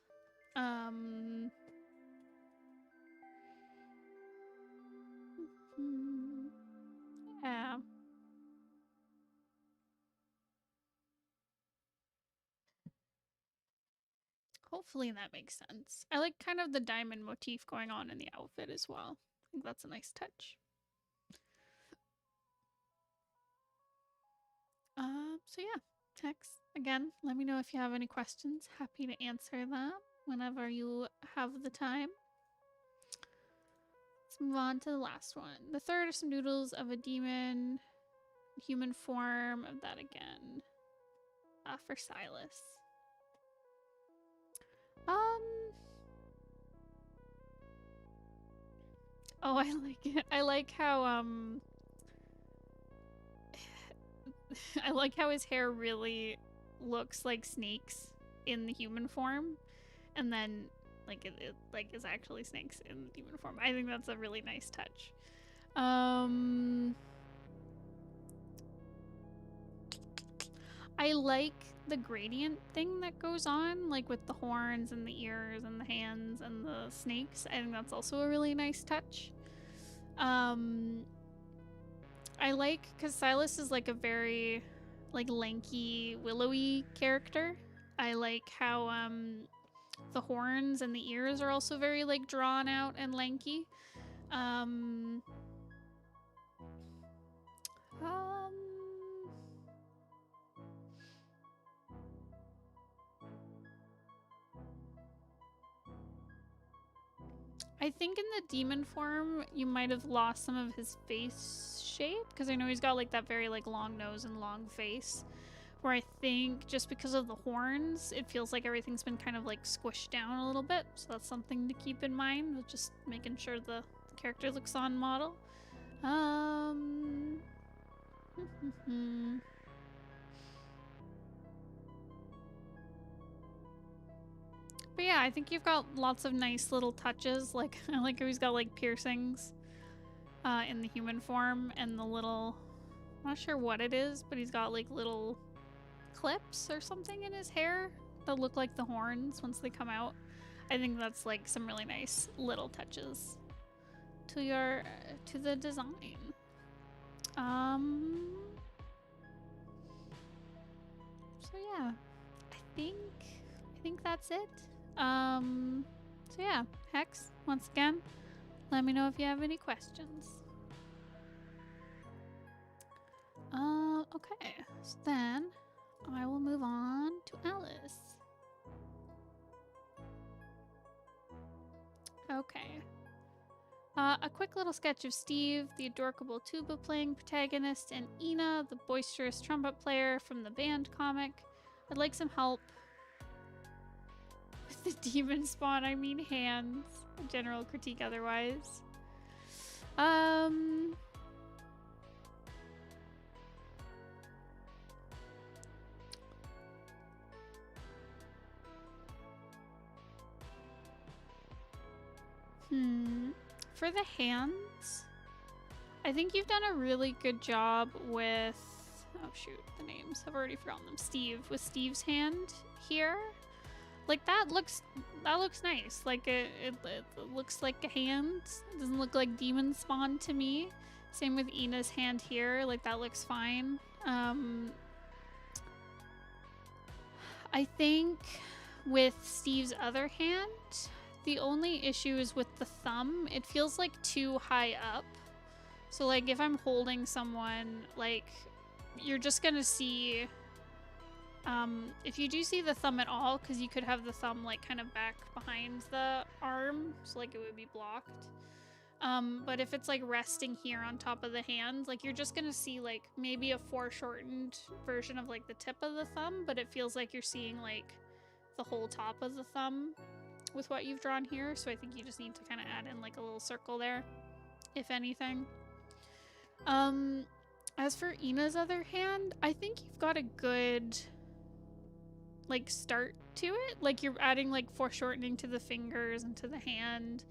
Yeah. Hopefully that makes sense. I like kind of the diamond motif going on in the outfit as well. I think that's a nice touch. So yeah, text again. Let me know if you have any questions. Happy to answer them whenever you have the time. Let's move on to the last one. The third are some noodles of a demon, human form of that again. For Silas. Oh, I like it. I like how I like how his hair really looks like snakes in the human form, and then like it like is actually snakes in the human form. I think that's a really nice touch. I like the gradient thing that goes on, like with the horns and the ears and the hands and the snakes. I think that's also a really nice touch. I like, because Silas is like a very like lanky, willowy character. I like how the horns and the ears are also very like drawn out and lanky. Um, I think in the demon form, you might have lost some of his face shape, because I know he's got like that very like long nose and long face, where I think just because of the horns, it feels like everything's been kind of like squished down a little bit. So that's something to keep in mind with just making sure the character looks on model. But yeah, I think you've got lots of nice little touches. Like, I like how he's got like piercings in the human form, and the little, I'm not sure what it is, but he's got like little clips or something in his hair that look like the horns once they come out. I think that's like some really nice little touches to the design. So yeah, I think that's it. So yeah, Hex, once again, let me know if you have any questions. Okay, so then I will move on to Alice. Okay. A quick little sketch of Steve, the adorable tuba playing protagonist, and Ina, the boisterous trumpet player from the band comic. I'd like some help with the demon spawn, I mean hands. A general critique otherwise. For the hands, I think you've done a really good job with, oh shoot, the names, I've already forgotten them. Steve, with Steve's hand here. Like that looks nice. Like it looks like a hand. It doesn't look like demon spawn to me. Same with Ina's hand here, like that looks fine. I think with Steve's other hand, the only issue is with the thumb. It feels like too high up. So like if I'm holding someone, like you're just gonna see, if you do see the thumb at all, because you could have the thumb like kind of back behind the arm, so like it would be blocked. But if it's like resting here on top of the hand, like you're just gonna see like maybe a foreshortened version of like the tip of the thumb, but it feels like you're seeing like the whole top of the thumb with what you've drawn here. So I think you just need to kind of add in like a little circle there, if anything. As for Ina's other hand, I think you've got a good like start to it. Like you're adding like foreshortening to the fingers and to the hand.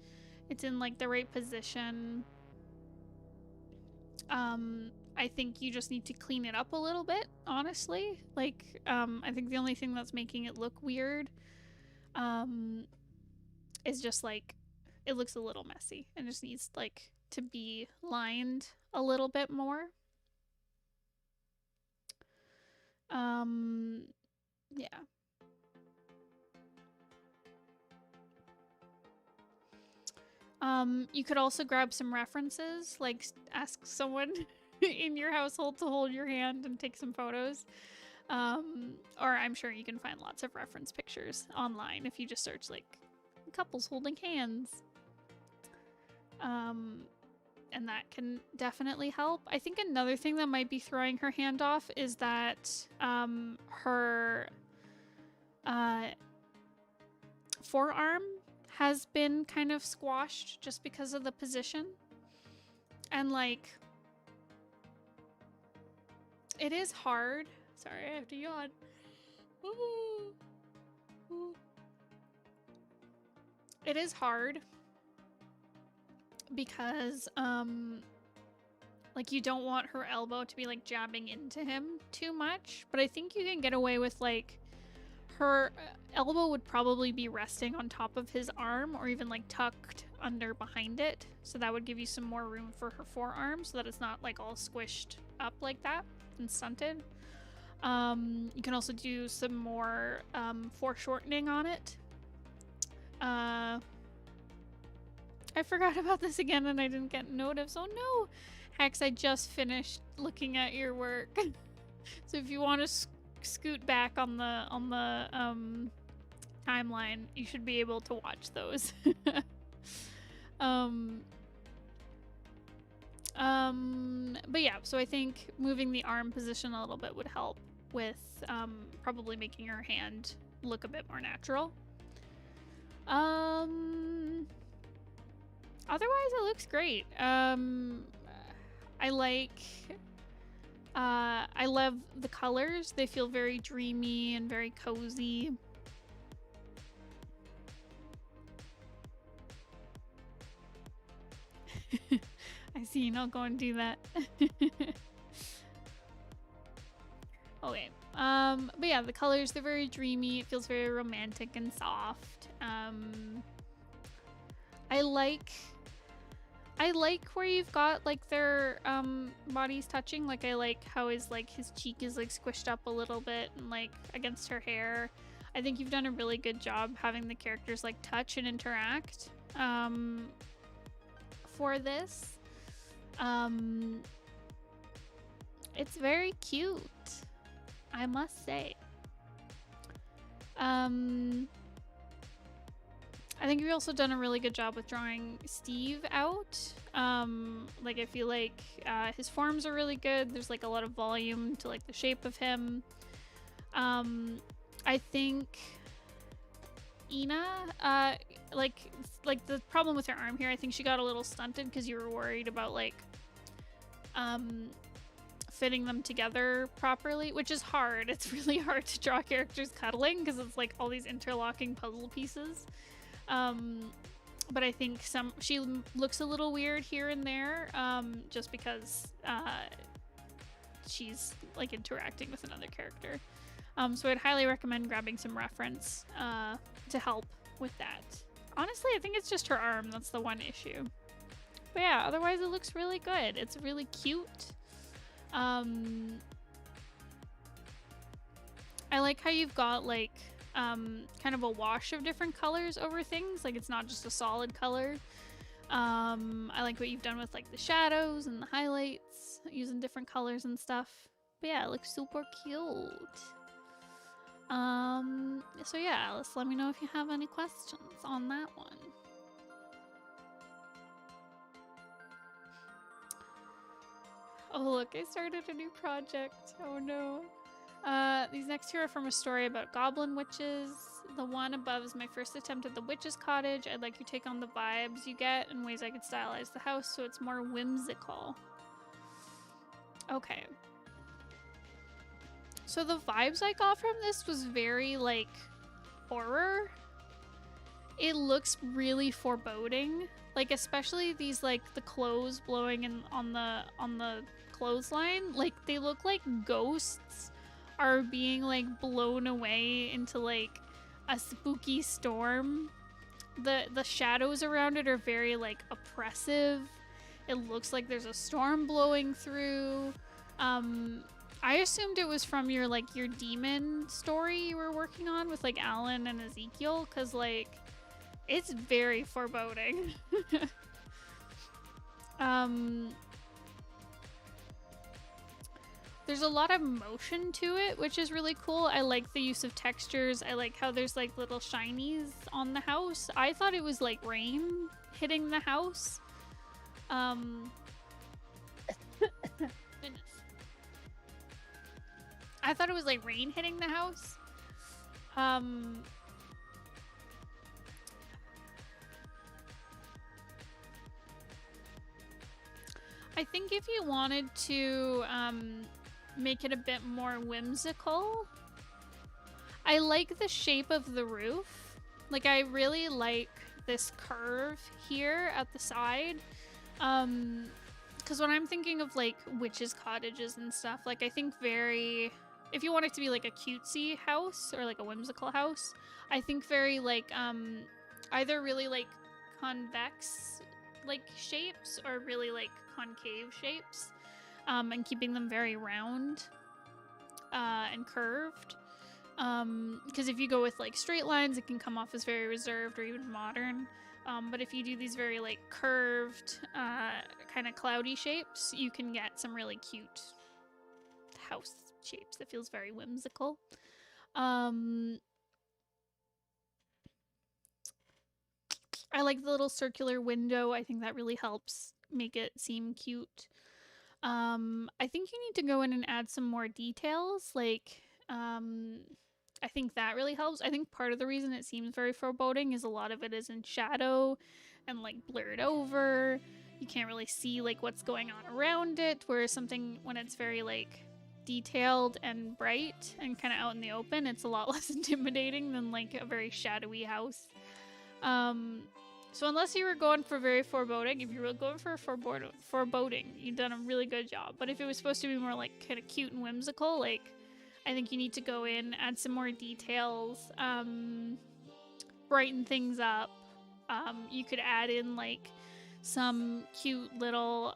It's in like the right position. I think you just need to clean it up a little bit, honestly. Like, I think the only thing that's making it look weird, is just like, it looks a little messy and just needs like to be lined a little bit more. Yeah. You could also grab some references, like ask someone in your household to hold your hand and take some photos. Or I'm sure you can find lots of reference pictures online if you just search like couples holding hands. And that can definitely help. I think another thing that might be throwing her hand off is that her forearm has been kind of squashed just because of the position. And like, it is hard. Sorry, I have to yawn. It is hard because like you don't want her elbow to be like jabbing into him too much, but I think you can get away with like her elbow would probably be resting on top of his arm or even like tucked under behind it, so that would give you some more room for her forearm so that it's not like all squished up like that and stunted. You can also do some more foreshortening on it. I forgot about this again and I didn't get notice. Oh no! Hex, I just finished looking at your work. So if you want to scoot back on the timeline, you should be able to watch those. But yeah, so I think moving the arm position a little bit would help with probably making her hand look a bit more natural. Otherwise it looks great. I love the colors. They feel very dreamy and very cozy. I see, I'll go and do that. Okay. But yeah, the colors, they're very dreamy. It feels very romantic and soft. I like where you've got like their bodies touching. Like I like how his cheek is like squished up a little bit and like against her hair. I think you've done a really good job having the characters like touch and interact for this. It's very cute, I must say. I think you've also done a really good job with drawing Steve out. Like I feel like his forms are really good. There's like a lot of volume to like the shape of him. I think Ina, like the problem with her arm here, I think she got a little stunted because you were worried about like fitting them together properly, which is hard. It's really hard to draw characters cuddling because it's like all these interlocking puzzle pieces. But I think she looks a little weird here and there, just because she's like interacting with another character. So I'd highly recommend grabbing some reference to help with that. Honestly, I think it's just her arm that's the one issue. But yeah, otherwise it looks really good. It's really cute. I like how you've got like kind of a wash of different colors over things. Like it's not just a solid color. I like what you've done with like the shadows and the highlights, using different colors and stuff. But yeah, it looks super cute. So yeah, Alice, let me know if you have any questions on that one. Oh look, I started a new project. Oh no. These next two are from a story about goblin witches. The one above is my first attempt at the witch's cottage. I'd like your take on the vibes you get and ways I could stylize the house so it's more whimsical. Okay. So the vibes I got from this was very like horror. It looks really foreboding. Like especially these like the clothes blowing in on the clothesline. Like they look like ghosts are being like blown away into like a spooky storm. The shadows around it are very like oppressive. It looks like there's a storm blowing through. I assumed it was from your demon story you were working on with like Alan and Ezekiel, because like it's very foreboding. There's a lot of motion to it, which is really cool. I like the use of textures. I like how there's like little shinies on the house. I thought it was like rain hitting the house. Goodness. I thought it was like rain hitting the house. I think if you wanted to make it a bit more whimsical, I like the shape of the roof. Like I really like this curve here at the side. Because when I'm thinking of like witches' cottages and stuff, like I think if you want it to be like a cutesy house or like a whimsical house, I think very like either really like convex like shapes or really like concave shapes, and keeping them very round and curved. Because if you go with like straight lines, it can come off as very reserved or even modern. But if you do these very like curved, kind of cloudy shapes, you can get some really cute house shapes that feels very whimsical. I like the little circular window. I think that really helps make it seem cute. I think you need to go in and add some more details. Like, I think that really helps. I think part of the reason it seems very foreboding is a lot of it is in shadow and like blurred over. You can't really see like what's going on around it. Whereas something when it's very like detailed and bright and kind of out in the open, it's a lot less intimidating than like a very shadowy house. So unless you were going for very foreboding, if you were going for foreboding, you've done a really good job. But if it was supposed to be more like kind of cute and whimsical, like I think you need to go in, add some more details, brighten things up. You could add in like some cute little,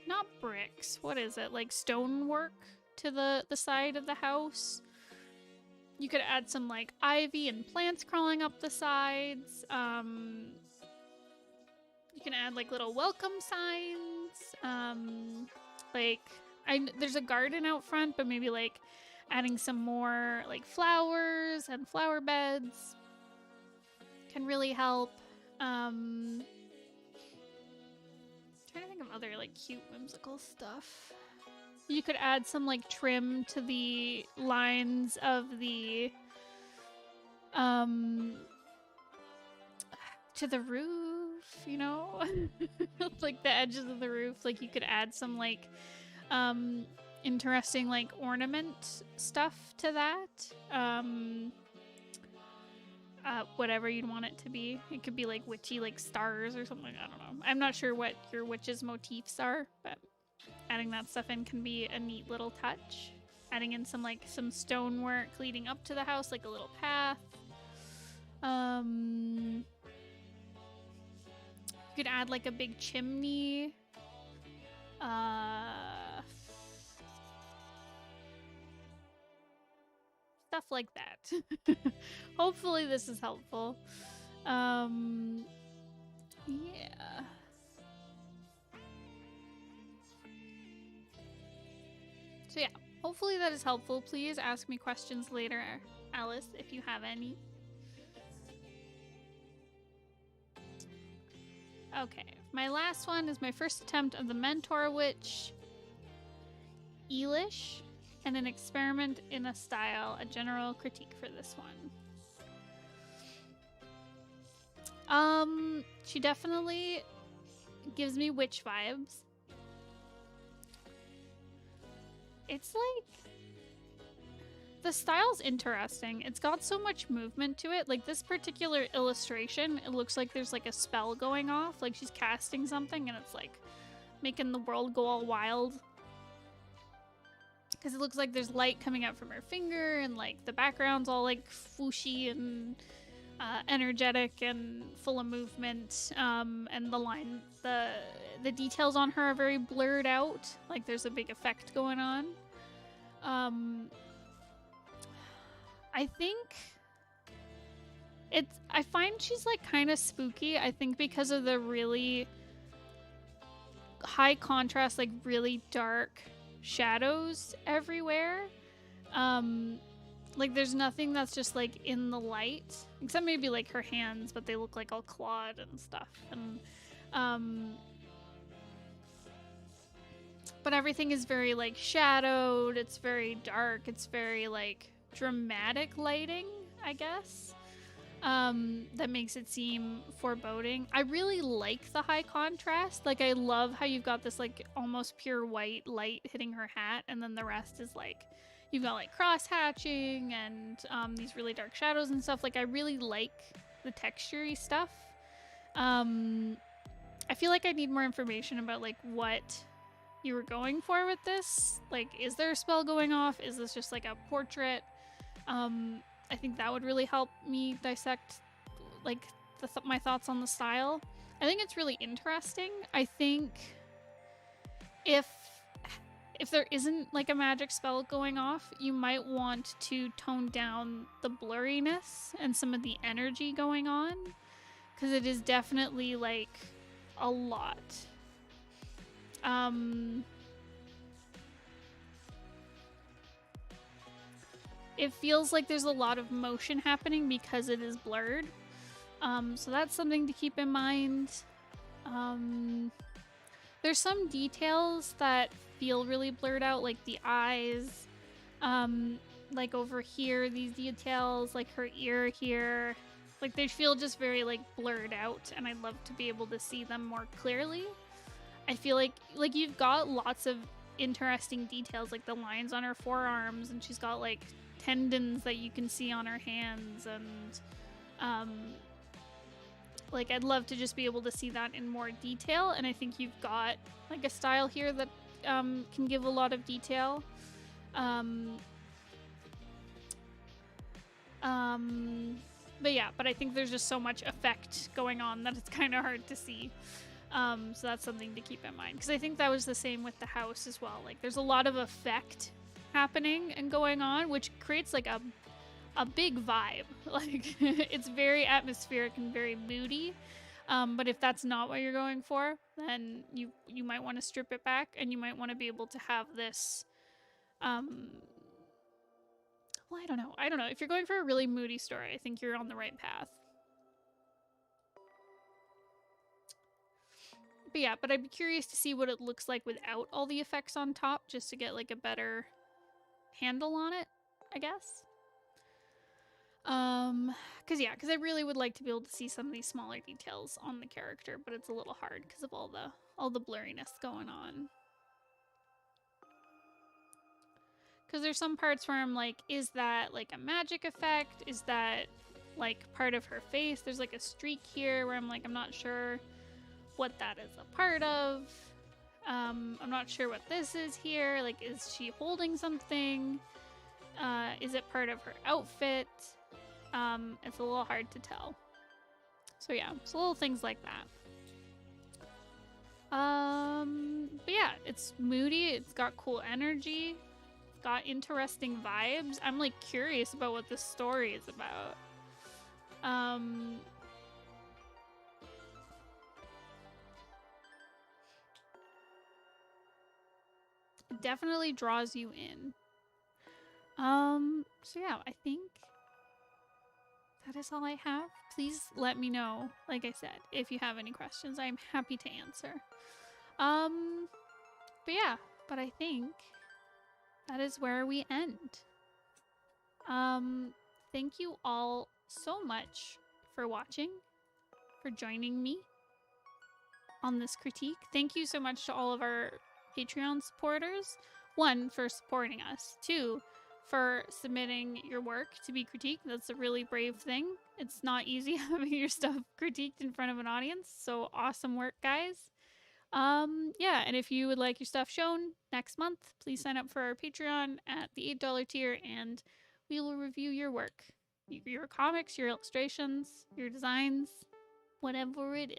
not bricks, what is it? Like stonework to the side of the house. You could add some like ivy and plants crawling up the sides. You can add like little welcome signs. There's a garden out front, but maybe like adding some more like flowers and flower beds can really help. Trying to think of other like cute whimsical stuff. You could add some like trim to the lines of the to the roof, you know? Like the edges of the roof. Like you could add some like interesting like ornament stuff to that. Whatever you'd want it to be. It could be like witchy like stars or something. I don't know. I'm not sure what your witch's motifs are, but adding that stuff in can be a neat little touch. Adding in some stonework leading up to the house, like a little path. You could add like a big chimney. Stuff like that. Hopefully this is helpful. Yeah. So yeah, hopefully that is helpful. Please ask me questions later, Alice, if you have any. Okay, my last one is my first attempt of the Mentor Witch, Elish, and an experiment in a style, a general critique for this one. She definitely gives me witch vibes. It's like, the style's interesting. It's got so much movement to it. Like this particular illustration, it looks like there's like a spell going off. Like she's casting something and it's like making the world go all wild. Because it looks like there's light coming out from her finger and like the background's all like whooshy and energetic and full of movement. And the details on her are very blurred out. Like there's a big effect going on. I think I find she's like kind of spooky. I think because of the really high contrast, like really dark shadows everywhere. Like there's nothing that's just like in the light, except maybe like her hands, but they look like all clawed and stuff. And but everything is very like shadowed. It's very dark. It's very like dramatic lighting, I guess. That makes it seem foreboding. I really like the high contrast. Like I love how you've got this like almost pure white light hitting her hat, and then the rest is like you've got like cross hatching and these really dark shadows and stuff. Like I really like the texture-y stuff. I feel like I need more information about like what you were going for with this. Like, is there a spell going off? Is this just like a portrait? I think that would really help me dissect like my thoughts on the style. I think it's really interesting. I think if if there isn't like a magic spell going off, you might want to tone down the blurriness and some of the energy going on, because it is definitely like a lot. It feels like there's a lot of motion happening because it is blurred. So that's something to keep in mind. There's some details that feel really blurred out, like the eyes. Like over here, these details, like her ear here. Like they feel just very like blurred out, and I'd love to be able to see them more clearly. I feel like you've got lots of interesting details, like the lines on her forearms, and she's got like tendons that you can see on her hands, and like I'd love to just be able to see that in more detail. And I think you've got like a style here that can give a lot of detail. But yeah, but I think there's just so much effect going on that it's kind of hard to see. So that's something to keep in mind, because I think that was the same with the house as well. Like there's a lot of effect happening and going on, which creates like a big vibe. Like it's very atmospheric and very moody. But if that's not what you're going for, then you might want to strip it back, and you might want to be able to have this well, I don't know. If you're going for a really moody story, I think you're on the right path. But yeah, but I'd be curious to see what it looks like without all the effects on top, just to get like a better handle on it, I guess. Because I really would like to be able to see some of these smaller details on the character, but it's a little hard because of all the blurriness going on. Because there's some parts where I'm like, is that like a magic effect? Is that like part of her face? There's like a streak here where I'm like, I'm not sure what that is a part of. I'm not sure what this is here. Like, is she holding something? Is it part of her outfit? It's a little hard to tell. So yeah, it's little things like that. But yeah, it's moody. It's got cool energy. It's got interesting vibes. I'm like curious about what this story is about. It definitely draws you in. So yeah, I think that is all I have. Please let me know, like I said, if you have any questions. I'm happy to answer. But yeah, but I think that is where we end. Thank you all so much for watching, for joining me on this critique. Thank you so much to all of our Patreon supporters. 1, for supporting us. 2, for submitting your work to be critiqued. That's a really brave thing. It's not easy having your stuff critiqued in front of an audience. So awesome work, guys. Yeah, and if you would like your stuff shown next month, please sign up for our Patreon at the $8 tier, and we will review your work. Your comics, your illustrations, your designs, whatever it is.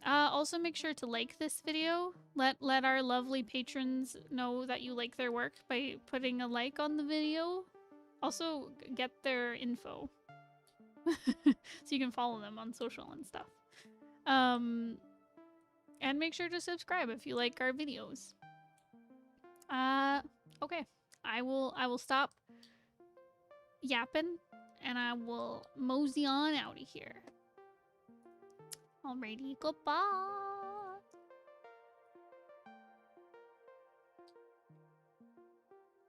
Yeah. Also make sure to like this video. Let our lovely patrons know that you like their work by putting a like on the video. Also get their info. So you can follow them on social and stuff. And make sure to subscribe if you like our videos. Okay. I will stop yapping, and I will mosey on out of here. Alrighty, goodbye.